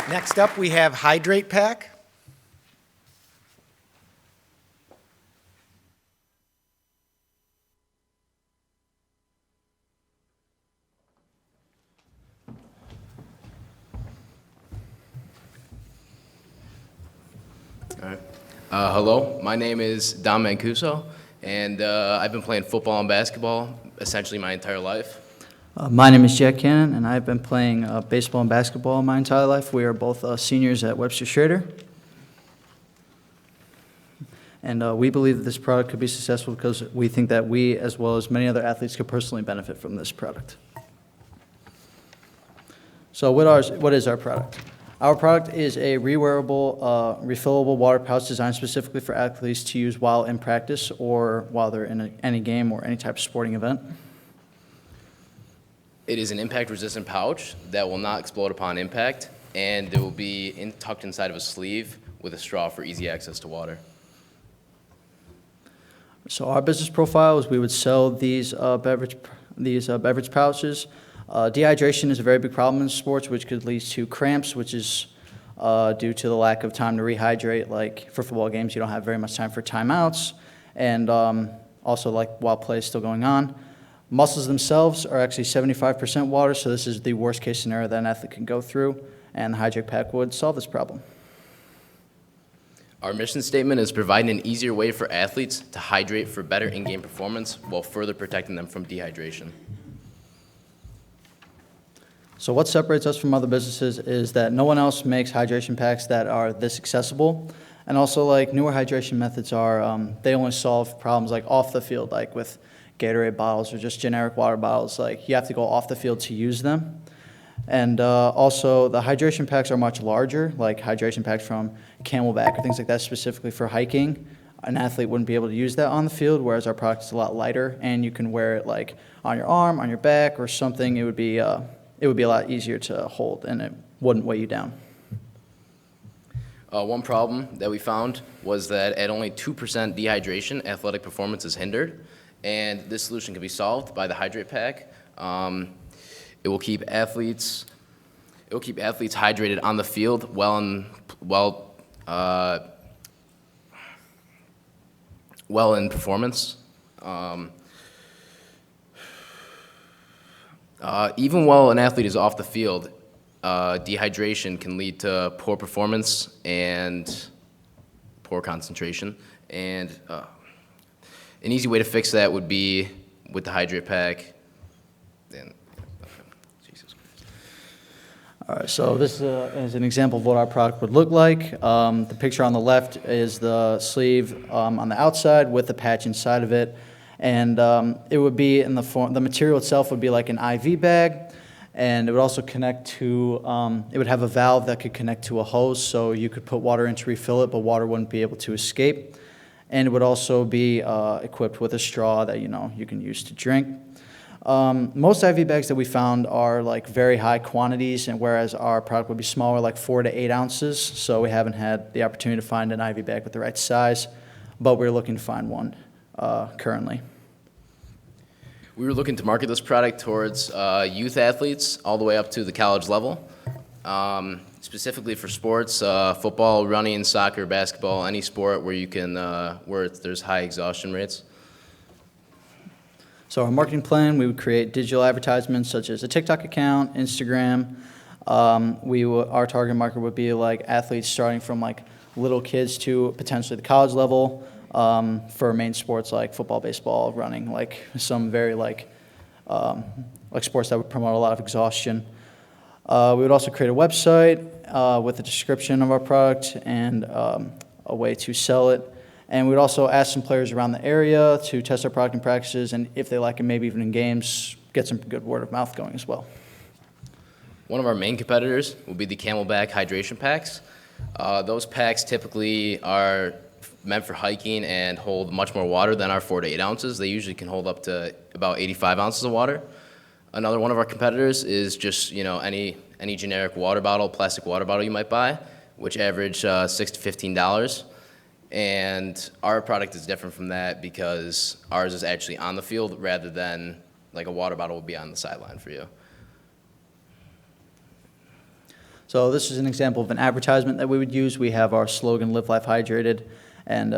Next up, we have Hydrate Pack. All right. Hello, my name is Dom Mancuso, and I've been playing football and basketball essentially my entire life. My name is Jack Cannon, and I've been playing baseball and basketball my entire life. We are both seniors at Webster Schrader. And we believe that this product could be successful because we think that we, as well as many other athletes, could personally benefit from this product. So what is our product? Our product is a rewearable, refillable water pouch designed specifically for athletes to use while in practice or while they're in any game or any type of sporting event. It is an impact-resistant pouch that will not explode upon impact, and it will be tucked inside of a sleeve with a straw for easy access to water. So our business profile is we would sell these beverage pouches. Dehydration is a very big problem in sports, which could lead to cramps, which is due to the lack of time to rehydrate. Like for football games, you don't have very much time for timeouts, and also like while play is still going on. Muscles themselves are actually 75% water, so this is the worst case scenario that an athlete can go through, and the Hydrate Pack would solve this problem. Our mission statement is providing an easier way for athletes to hydrate for better in-game performance while further protecting them from dehydration. So what separates us from other businesses is that no one else makes hydration packs that are this accessible. And also, like, newer hydration methods are, they only solve problems like off the field, like with Gatorade bottles or just generic water bottles. Like, you have to go off the field to use them. And also, the hydration packs are much larger, like hydration packs from Camelback or things like that specifically for hiking. An athlete wouldn't be able to use that on the field, whereas our product is a lot lighter, and you can wear it like on your arm, on your back, or something. It would be a lot easier to hold, and it wouldn't weigh you down. One problem that we found was that at only 2% dehydration, athletic performance is hindered, and this solution can be solved by the Hydrate Pack. It will keep athletes hydrated on the field well in performance. Even while an athlete is off the field, dehydration can lead to poor performance and poor concentration. And an easy way to fix that would be with the Hydrate Pack. All right, so this is an example of what our product would look like. The picture on the left is the sleeve on the outside with the patch inside of it. And it would be in the form, the material itself would be like an IV bag, and it would also connect to, it would have a valve that could connect to a hose, so you could put water in to refill it, but water wouldn't be able to escape. And it would also be equipped with a straw that, you can use to drink. Most IV bags that we found are like very high quantities, and whereas our product would be smaller, like 4 to 8 ounces. So we haven't had the opportunity to find an IV bag with the right size, but we're looking to find one currently. We were looking to market this product towards youth athletes all the way up to the college level, specifically for sports, football, running, soccer, basketball, any sport where you can there's high exhaustion rates. So our marketing plan, we would create digital advertisements such as a TikTok account, Instagram. Our target market would be like athletes starting from like little kids to potentially the college level for main sports like football, baseball, running, like some very like sports that would promote a lot of exhaustion. We would also create a website with a description of our product and a way to sell it. And we'd also ask some players around the area to test our product and practices, and if they like it, maybe even in games, get some good word of mouth going as well. One of our main competitors will be the Camelback hydration packs. Those packs typically are meant for hiking and hold much more water than our 4 to 8 ounces. They usually can hold up to about 85 ounces of water. Another one of our competitors is just any generic water bottle, plastic water bottle you might buy, which average $6 to $15. And our product is different from that because ours is actually on the field rather than like a water bottle would be on the sideline for you. So this is an example of an advertisement that we would use. We have our slogan, Live Life Hydrated, and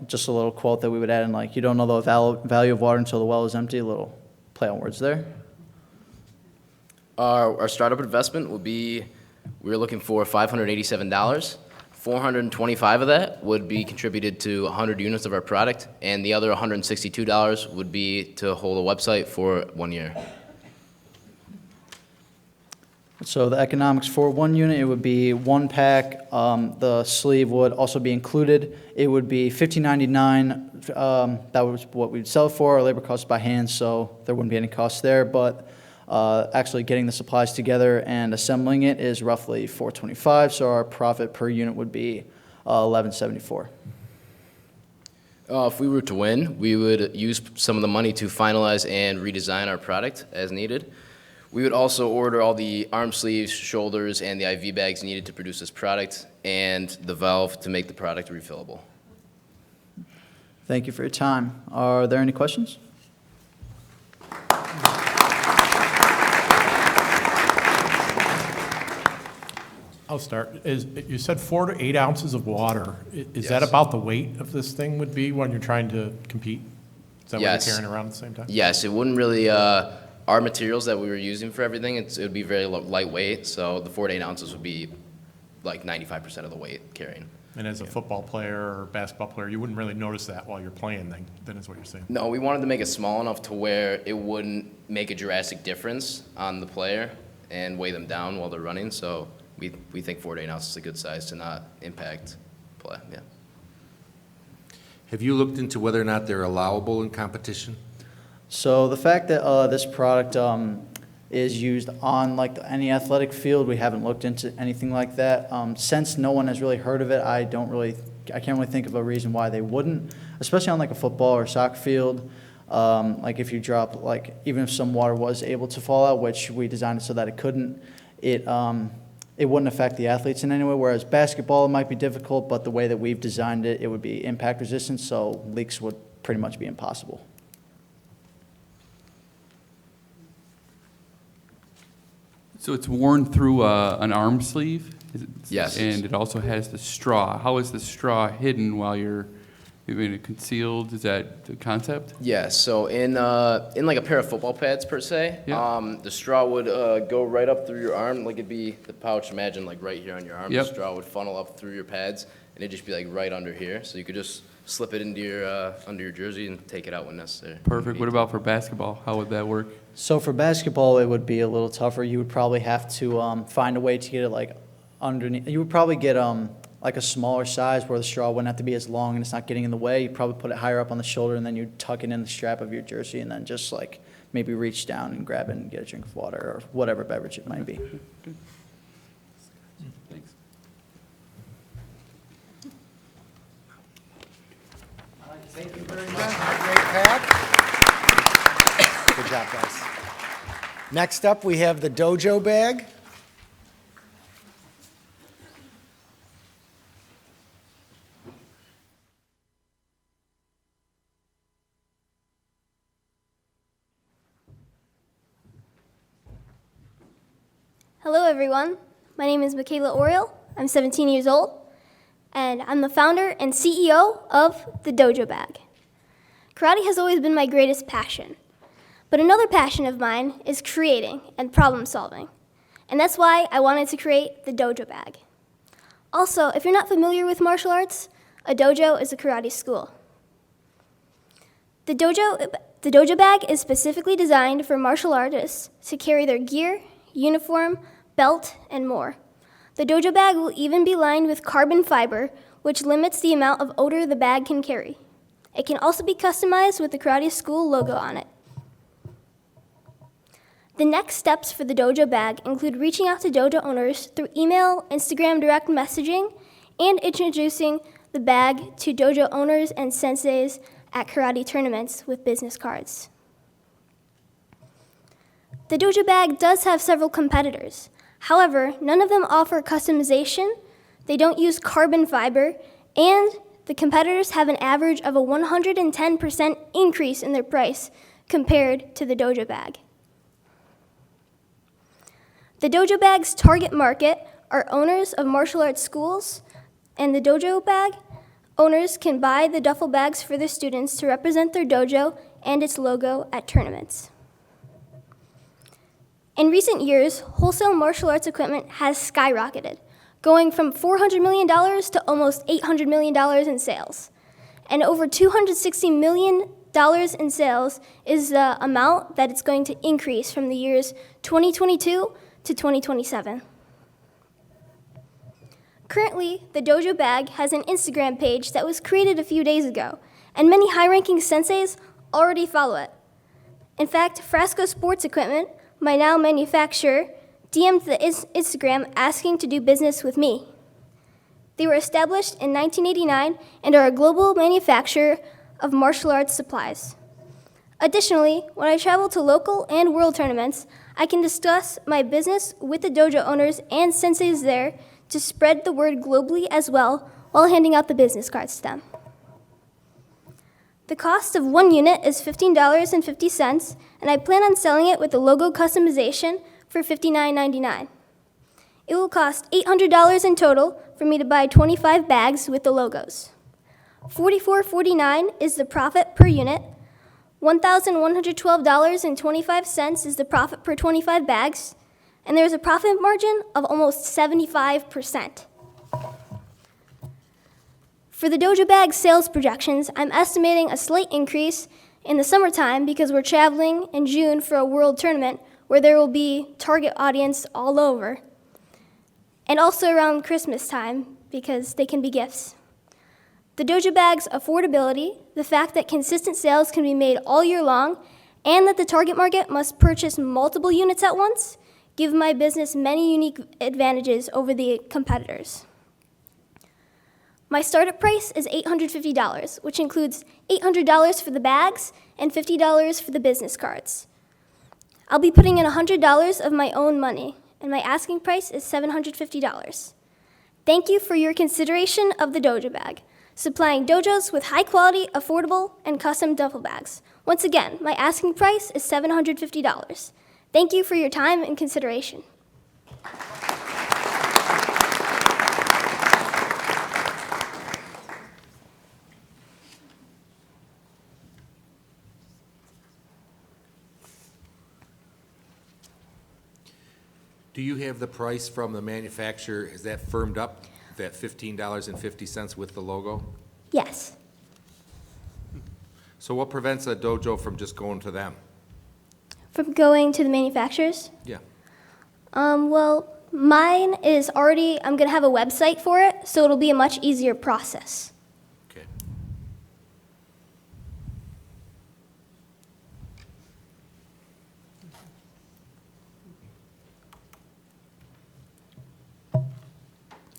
just a little quote that we would add in, like, you don't know the value of water until the well is empty, a little play on words there. Our startup investment would be, we're looking for $587. 425 of that would be contributed to 100 units of our product, and the other $162 would be to hold a website for 1 year. So the economics for 1 unit, it would be 1 pack. The sleeve would also be included. It would be $15.99. That was what we'd sell it for. Our labor costs by hand, so there wouldn't be any costs there. But actually getting the supplies together and assembling it is roughly $4.25. So our profit per unit would be $11.74. If we were to win, we would use some of the money to finalize and redesign our product as needed. We would also order all the arm sleeves, shoulders, and the IV bags needed to produce this product, and the valve to make the product refillable. Thank you for your time. Are there any questions? I'll start. You said 4 to 8 ounces of water. Is that Yes. about the weight of this thing would be when you're trying to compete? Is that Yes. what you're carrying around at the same time? Yes, it wouldn't really, our materials that we were using for everything, it would be very lightweight, so the 4 to 8 ounces would be like 95% of the weight carrying. And as a football player or basketball player, you wouldn't really notice that while you're playing, then is what you're saying? No, we wanted to make it small enough to where it wouldn't make a drastic difference on the player and weigh them down while they're running, so we think 4 to 8 ounces is a good size to not impact play, yeah. Have you looked into whether or not they're allowable in competition? So the fact that this product is used on like any athletic field, we haven't looked into anything like that. Since no one has really heard of it, I can't really think of a reason why they wouldn't, especially on like a football or soccer field. Like if you drop, like even if some water was able to fall out, which we designed it so that it couldn't, it wouldn't affect the athletes in any way, whereas basketball might be difficult, but the way that we've designed it, it would be impact resistant, so leaks would pretty much be impossible. So it's worn through an arm sleeve? Yes. And it also has the straw. How is the straw hidden while you're doing it concealed? Is that the concept? Yeah, so in like a pair of football pads per se, Yeah. the straw would go right up through your arm, like it'd be the pouch, imagine like right here on your arm. Yep. The straw would funnel up through your pads, and it'd just be like right under here, so you could just slip it into your under your jersey and take it out when necessary. Perfect. What about for basketball? How would that work? So for basketball, it would be a little tougher. You would probably have to find a way to get it like underneath. You would probably get like a smaller size where the straw wouldn't have to be as long and it's not getting in the way. You'd probably put it higher up on the shoulder and then you'd tuck it in the strap of your jersey and then just like maybe reach down and grab it and get a drink of water or whatever beverage it might be. Thanks. Thank you very much. Great pack. Good job, guys. Next up, we have the Dojo bag. Hello, everyone. My name is Michaela Oriel. I'm 17 years old, and I'm the founder and CEO of the Dojo Bag. Karate has always been my greatest passion, but another passion of mine is creating and problem solving, and that's why I wanted to create the Dojo Bag. Also, if you're not familiar with martial arts, a dojo is a karate school. The Dojo Bag is specifically designed for martial artists to carry their gear, uniform, belt, and more. The Dojo Bag will even be lined with carbon fiber, which limits the amount of odor the bag can carry. It can also be customized with the karate school logo on it. The next steps for the Dojo Bag include reaching out to dojo owners through email, Instagram direct messaging, and introducing the bag to dojo owners and senseis at karate tournaments with business cards. The Dojo Bag does have several competitors. However, none of them offer customization, they don't use carbon fiber, and the competitors have an average of a 110% increase in their price compared to the Dojo Bag. The Dojo Bag's target market are owners of martial arts schools, and the Dojo Bag owners can buy the duffel bags for their students to represent their dojo and its logo at tournaments. In recent years, wholesale martial arts equipment has skyrocketed, going from $400 million to almost $800 million in sales. And over $260 million in sales is the amount that it's going to increase from the years 2022 to 2027. Currently, the Dojo Bag has an Instagram page that was created a few days ago, and many high-ranking senseis already follow it. In fact, Frasco Sports Equipment, my now manufacturer, DM'd the Instagram asking to do business with me. They were established in 1989 and are a global manufacturer of martial arts supplies. Additionally, when I travel to local and world tournaments, I can discuss my business with the dojo owners and senseis there to spread the word globally as well while handing out the business cards to them. The cost of one unit is $15.50, and I plan on selling it with the logo customization for $59.99. It will cost $800 in total for me to buy 25 bags with the logos. $44.49 is the profit per unit. $1,112.25 is the profit per 25 bags, and there is a profit margin of almost 75%. For the Dojo Bag sales projections, I'm estimating a slight increase in the summertime because we're traveling in June for a world tournament where there will be target audience all over, and also around Christmas time because they can be gifts. The Dojo Bag's affordability, the fact that consistent sales can be made all year long, and that the target market must purchase multiple units at once, give my business many unique advantages over the competitors. My startup price is $850, which includes $800 for the bags and $50 for the business cards. I'll be putting in $100 of my own money, and my asking price is $750. Thank you for your consideration of the Dojo Bag, supplying dojos with high-quality, affordable, and custom duffel bags. Once again, my asking price is $750. Thank you for your time and consideration. Do you have the price from the manufacturer, is that firmed up, that $15.50 with the logo? Yes. So what prevents a dojo from just going to them? From going to the manufacturers? Yeah. Well, mine is already, I'm going to have a website for it, so it'll be a much easier process. Okay.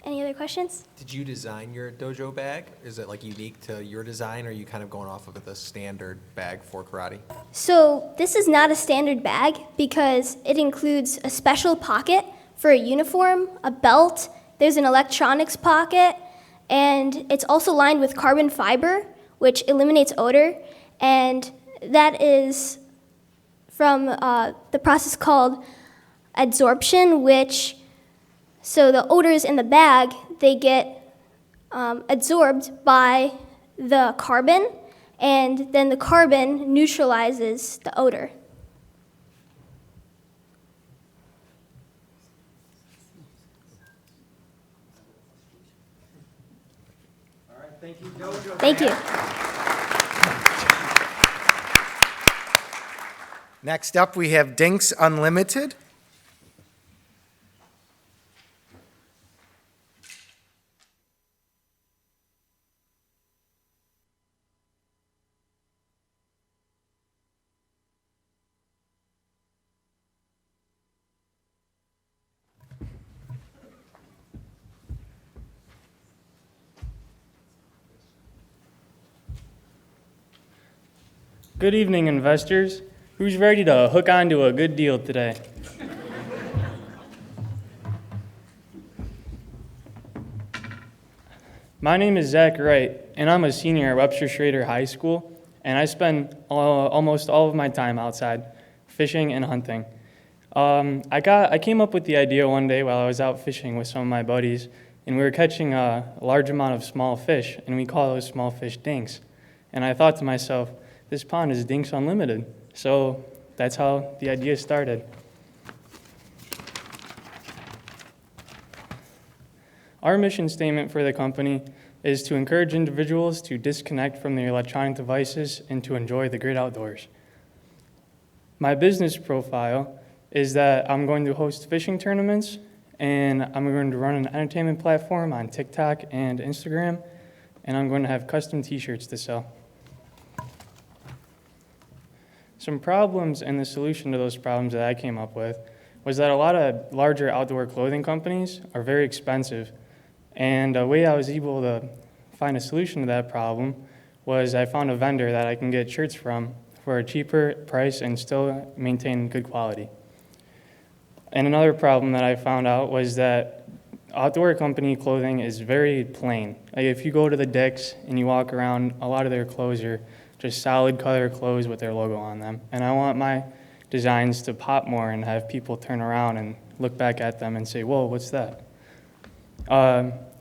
Any other questions? Did you design your dojo bag? Is it like unique to your design, or are you kind of going off of the standard bag for karate? So this is not a standard bag because it includes a special pocket for a uniform, a belt, there's an electronics pocket, and it's also lined with carbon fiber, which eliminates odor, and that is from the process called adsorption, which, so the odors in the bag, they get adsorbed by the carbon, and then the carbon neutralizes the odor. All right, thank you, Dojo. Thank you. Next up, we have Dinks Unlimited. Good evening, investors. Who's ready to hook onto a good deal today? My name is Zach Wright, and I'm a senior at Webster Schrader High School, and I spend almost all of my time outside, fishing and hunting. I came up with the idea one day while I was out fishing with some of my buddies, and we were catching a large amount of small fish, and we call those small fish dinks. And I thought to myself, this pond is Dinks Unlimited. So that's how the idea started. Our mission statement for the company is to encourage individuals to disconnect from their electronic devices and to enjoy the great outdoors. My business profile is that I'm going to host fishing tournaments, and I'm going to run an entertainment platform on TikTok and Instagram, and I'm going to have custom t-shirts to sell. Some problems and the solution to those problems that I came up with was that a lot of larger outdoor clothing companies are very expensive. And a way I was able to find a solution to that problem was I found a vendor that I can get shirts from for a cheaper price and still maintain good quality. And another problem that I found out was that outdoor company clothing is very plain. Like if you go to the Dick's and you walk around, a lot of their clothes are just solid color clothes with their logo on them. And I want my designs to pop more and have people turn around and look back at them and say, whoa, what's that?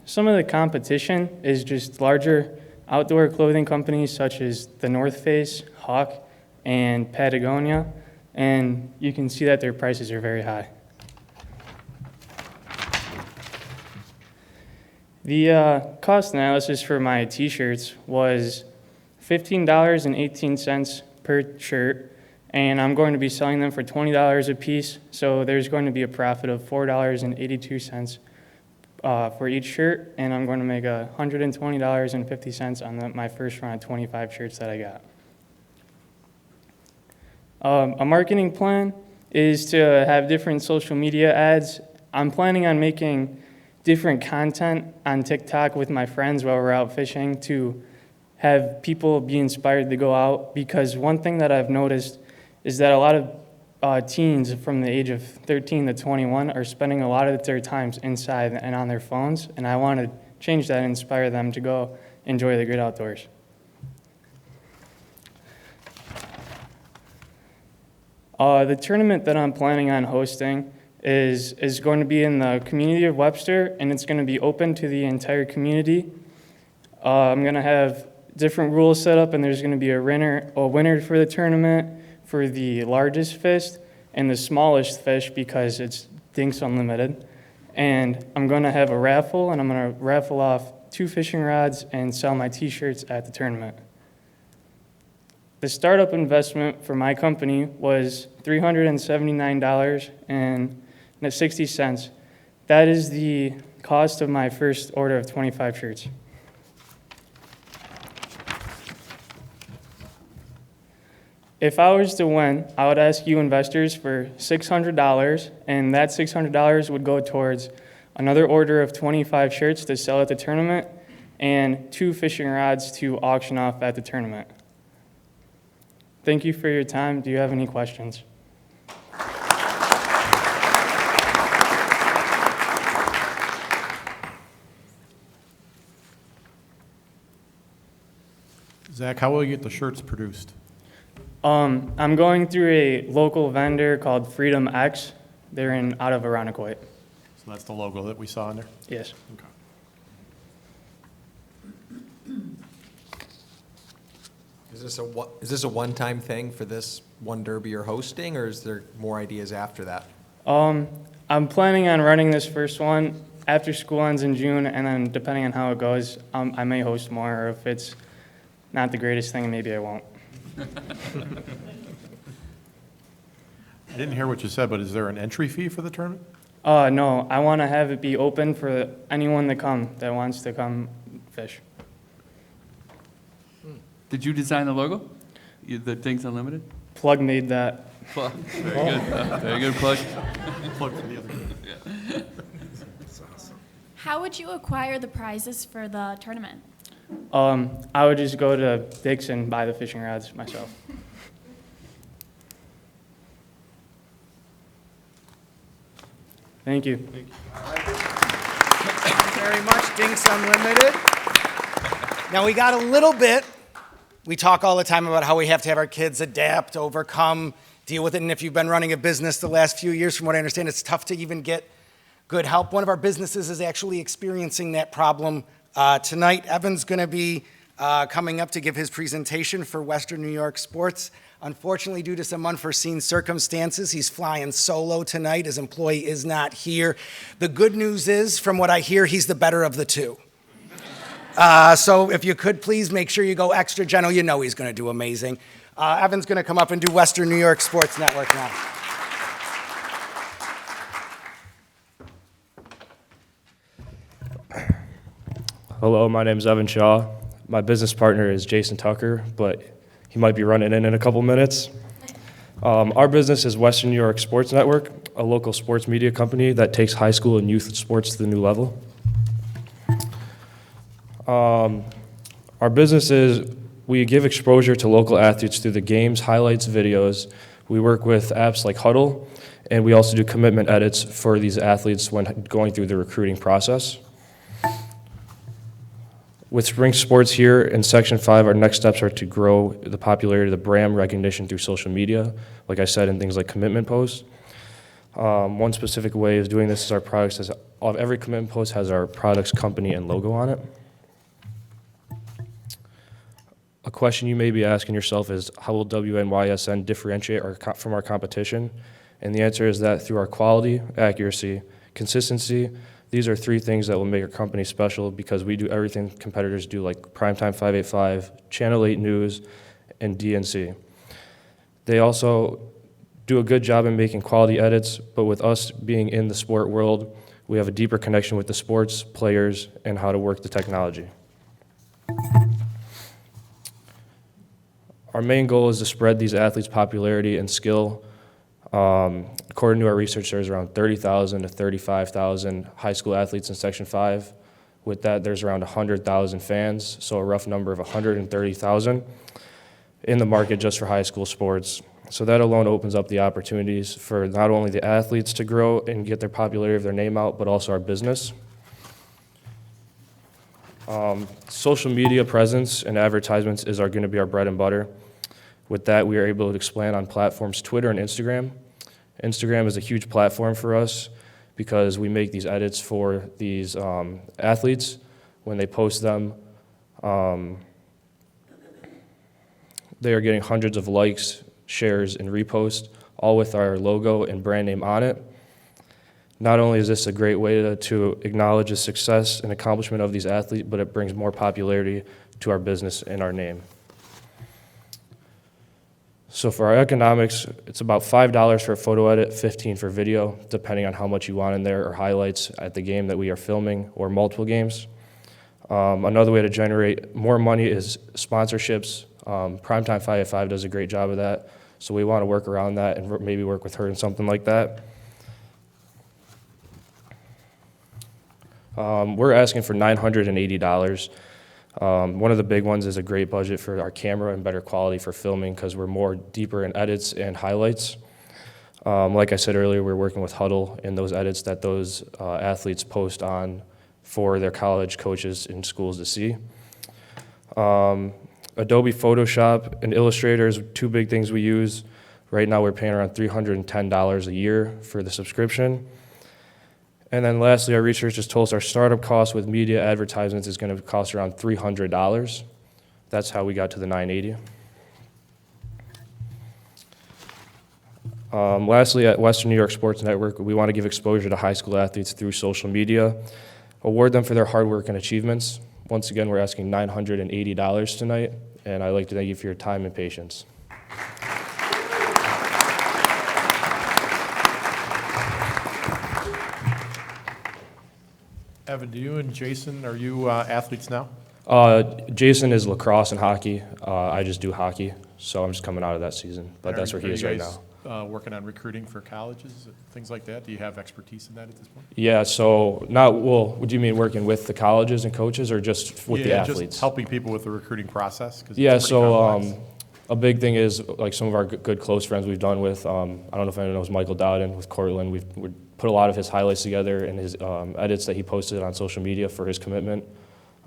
Some of the competition is just larger outdoor clothing companies such as the North Face, Hawk, and Patagonia. And you can see that their prices are very high. The cost analysis for my t-shirts was $15.18 per shirt, and I'm going to be selling them for $20 a piece, so there's going to be a profit of $4.82 for each shirt, and I'm going to make $120.50 on my first run of 25 shirts that I got. A marketing plan is to have different social media ads. I'm planning on making different content on TikTok with my friends while we're out fishing to have people be inspired to go out, because one thing that I've noticed is that a lot of teens from the age of 13 to 21 are spending a lot of their times inside and on their phones, and I want to change that and inspire them to go enjoy the great outdoors. The tournament that I'm planning on hosting is going to be in the community of Webster, and it's going to be open to the entire community. I'm going to have different rules set up, and there's going to be a winner for the tournament for the largest fish and the smallest fish because it's Dinks Unlimited. And I'm going to have a raffle, and I'm going to raffle off 2 fishing rods and sell my t-shirts at the tournament. The startup investment for my company was $379.60. That is the cost of my first order of 25 shirts. If I was to win, I would ask you investors for $600, and that $600 would go towards another order of 25 shirts to sell at the tournament and 2 fishing rods to auction off at the tournament. Thank you for your time. Do you have any questions? Zach, how will you get the shirts produced? I'm going through a local vendor called Freedom X. They're out of Aranaquoit. So that's the logo that we saw in there? Yes. Okay. Is this a one-time thing for this one derby you're hosting, or is there more ideas after that? I'm planning on running this first one after school ends in June, and then depending on how it goes, I may host more, or if it's not the greatest thing, maybe I won't. I didn't hear what you said, but is there an entry fee for the tournament? No, I want to have it be open for anyone that wants to come fish. Did you design the logo? The Dinks Unlimited? Plug made that. Plug. Very good. Very good plug. Plug for the other group. Yeah. How would you acquire the prizes for the tournament? I would just go to Dick's and buy the fishing rods myself. Thank you. Thank you very much, Dinks Unlimited. Now we got a little bit. We talk all the time about how we have to have our kids adapt, overcome, deal with it. And if you've been running a business the last few years, from what I understand, it's tough to even get good help. One of our businesses is actually experiencing that problem tonight. Evan's going to be coming up to give his presentation for Western New York Sports. Unfortunately, due to some unforeseen circumstances, he's flying solo tonight. His employee is not here. The good news is, from what I hear, he's the better of the two. So if you could please make sure you go extra gentle. You know he's going to do amazing. Evan's going to come up and do Western New York Sports Network now. Hello, my name is Evan Shaw. My business partner is Jason Tucker, but he might be running in a couple minutes. Our business is Western New York Sports Network, a local sports media company that takes high school and youth sports to the new level. Our business is, we give exposure to local athletes through the games, highlights, videos. We work with apps like Huddle, and we also do commitment edits for these athletes when going through the recruiting process. With spring sports here in Section 5, our next steps are to grow the popularity of the brand recognition through social media, like I said, in things like commitment posts. One specific way of doing this is our products, every commitment post has our product's company and logo on it. A question you may be asking yourself is, how will WNYSN differentiate from our competition? And the answer is that through our quality, accuracy, consistency, these are three things that will make our company special because we do everything competitors do, like Primetime 585, Channel 8 News, and DNC. They also do a good job in making quality edits, but with us being in the sport world, we have a deeper connection with the sports, players, and how to work the technology. Our main goal is to spread these athletes' popularity and skill. According to our research, there's around 30,000 to 35,000 high school athletes in Section 5. With that, there's around 100,000 fans, so a rough number of 130,000 in the market just for high school sports. So that alone opens up the opportunities for not only the athletes to grow and get their popularity of their name out, but also our business. Social media presence and advertisements is going to be our bread and butter. With that, we are able to expand on platforms Twitter and Instagram. Instagram is a huge platform for us because we make these edits for these athletes. When they post them, they are getting hundreds of likes, shares, and reposts, all with our logo and brand name on it. Not only is this a great way to acknowledge the success and accomplishment of these athletes, but it brings more popularity to our business and our name. So for our economics, it's about $5 for a photo edit, $15 for video, depending on how much you want in there, or highlights at the game that we are filming, or multiple games. Another way to generate more money is sponsorships. Primetime 585 does a great job of that, so we want to work around that and maybe work with her in something like that. We're asking for $980. One of the big ones is a great budget for our camera and better quality for filming because we're more deeper in edits and highlights. Like I said earlier, we're working with Huddle in those edits that those athletes post on for their college coaches in schools to see. Adobe Photoshop and Illustrator is two big things we use. Right now we're paying around $310 a year for the subscription. And then lastly, our research has told us our startup cost with media advertisements is going to cost around $300. That's how we got to the $980. Lastly, at Western New York Sports Network, we want to give exposure to high school athletes through social media, award them for their hard work and achievements. Once again, we're asking $980 tonight, and I'd like to thank you for your time and patience. Evan, do you and Jason, are you athletes now? Jason is lacrosse and hockey. I just do hockey, so I'm just coming out of that season, but that's where he is right now. Working on recruiting for colleges, things like that? Do you have expertise in that at this point? Yeah, so what do you mean working with the colleges and coaches or just with the athletes? Just helping people with the recruiting process? Yeah, so a big thing is like some of our good close friends we've done with, I don't know if anyone knows Michael Dowden with Cortland. We've put a lot of his highlights together and his edits that he posted on social media for his commitment.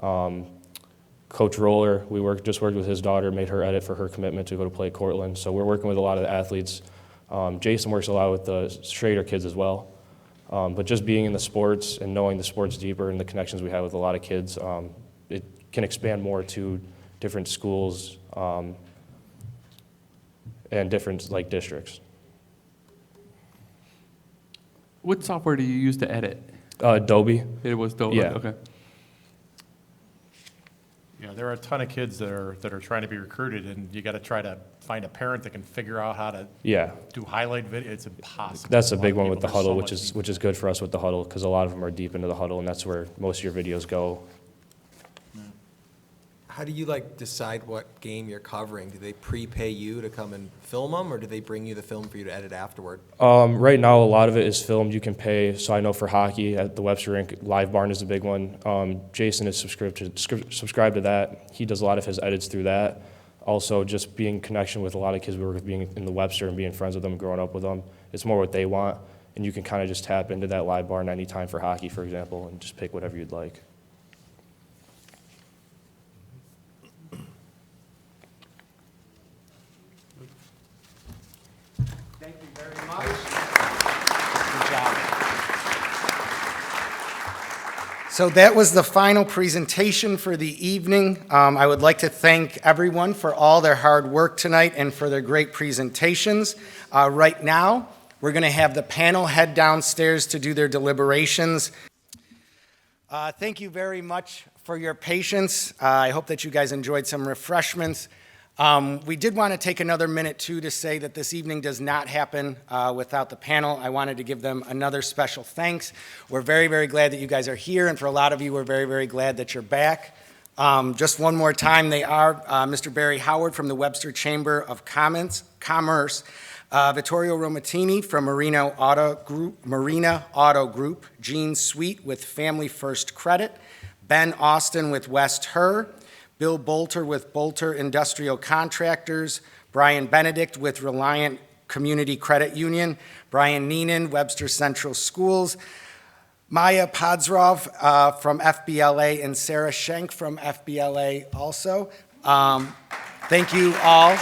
Coach Roller, just worked with his daughter, made her edit for her commitment to go to play at Cortland. So we're working with a lot of the athletes. Jason works a lot with the Schrader kids as well. But just being in the sports and knowing the sports deeper and the connections we have with a lot of kids, it can expand more to different schools and different districts. What software do you use to edit? Adobe. It was Adobe, yeah. Okay. Yeah, there are a ton of kids that are trying to be recruited, and you got to try to find a parent that can figure out how to do highlight video. It's impossible. That's a big one with the Huddle, which is good for us with the Huddle because a lot of them are deep into the Huddle, and that's where most of your videos go. How do you decide what game you're covering? Do they prepay you to come and film them, or do they bring you the film for you to edit afterward? Right now, a lot of it is filmed. You can pay. So I know for hockey at the Webster Rink, Live Barn is a big one. Jason is subscribed to that. He does a lot of his edits through that. Also, just being in connection with a lot of kids we work with, being in the Webster and being friends with them, growing up with them. It's more what they want, and you can kind of just tap into that live barn anytime for hockey, for example, and just pick whatever you'd like. Thank you very much. Good job. So that was the final presentation for the evening. I would like to thank everyone for all their hard work tonight and for their great presentations. Right now, we're going to have the panel head downstairs to do their deliberations. Thank you very much for your patience. I hope that you guys enjoyed some refreshments. We did want to take another minute, too, to say that this evening does not happen without the panel. I wanted to give them another special thanks. We're very, very glad that you guys are here, and for a lot of you, we're very, very glad that you're back. Just one more time, they are Mr. Barry Howard from the Webster Chamber of Commerce, Vittorio Romatini from Marina Auto Group, Gene Sweet with Family First Credit, Ben Austin with West Her, Bill Bolter with Bolter Industrial Contractors, Brian Benedict with Reliant Community Credit Union, Brian Neenan, Webster Central Schools, Maya Podzrov from FBLA, and Sarah Schenk from FBLA also. Thank you all.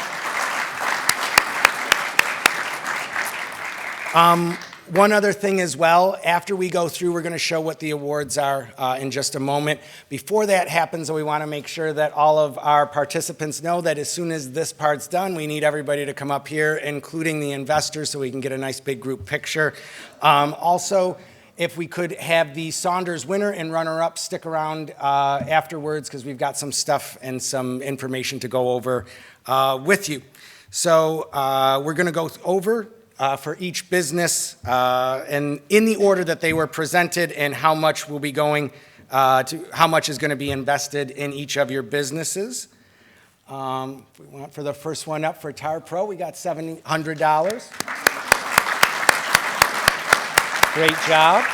One other thing as well, after we go through, we're going to show what the awards are in just a moment. Before that happens, we want to make sure that all of our participants know that as soon as this part's done, we need everybody to come up here, including the investors, so we can get a nice big group picture. Also, if we could have the Saunders winner and runner-up stick around afterwards, because we've got some stuff and some information to go over with you. So we're going to go over for each business and in the order that they were presented and how much will be going to, how much is going to be invested in each of your businesses. We want for the first one up for Tarpro, we got $700. Great job.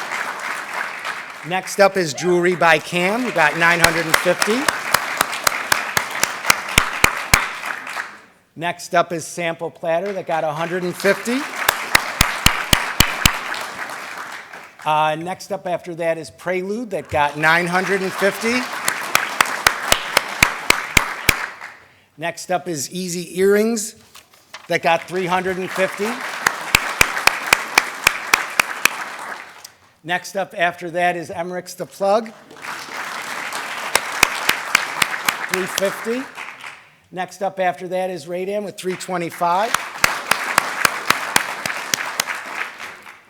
Next up is Jewelry by Cam, we got $950. Next up is Sample Platter that got $150. Next up after that is Prelude that got $950. Next up is Easy Earrings that got $350. Next up after that is Emmerich's The Plug, $350. Next up after that is Radam with $325.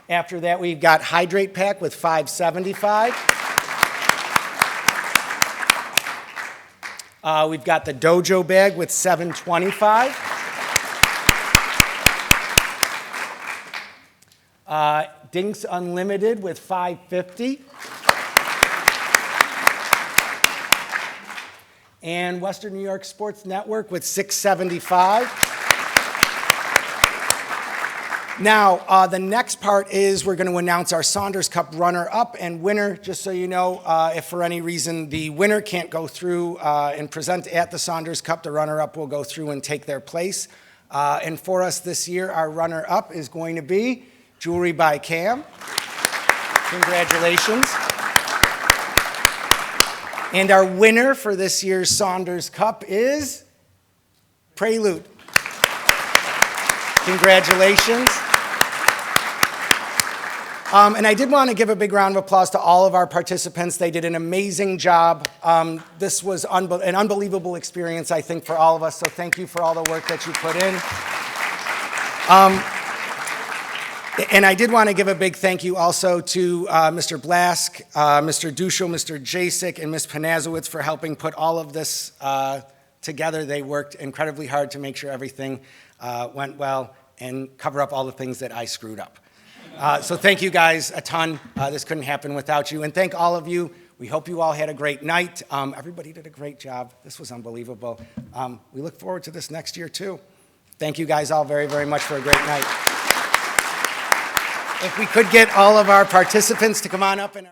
After that, we've got Hydrate Pack with $575. We've got the Dojo Bag with $725. Dinks Unlimited with $550. And Western New York Sports Network with $675. Now, the next part is we're going to announce our Saunders Cup runner-up and winner. Just so you know, if for any reason the winner can't go through and present at the Saunders Cup, the runner-up will go through and take their place. And for us this year, our runner-up is going to be Jewelry by Cam. Congratulations. And our winner for this year's Saunders Cup is Prelude. Congratulations. And I did want to give a big round of applause to all of our participants. They did an amazing job. This was an unbelievable experience, I think, for all of us. So thank you for all the work that you put in. And I did want to give a big thank you also to Mr. Blask, Mr. Duschel, Mr. Jasek, and Ms. Panazowitz for helping put all of this together. They worked incredibly hard to make sure everything went well and cover up all the things that I screwed up. So thank you guys a ton. This couldn't happen without you. And thank all of you. We hope you all had a great night. Everybody did a great job. This was unbelievable. We look forward to this next year, too. Thank you guys all very, very much for a great night. If we could get all of our participants to come on up and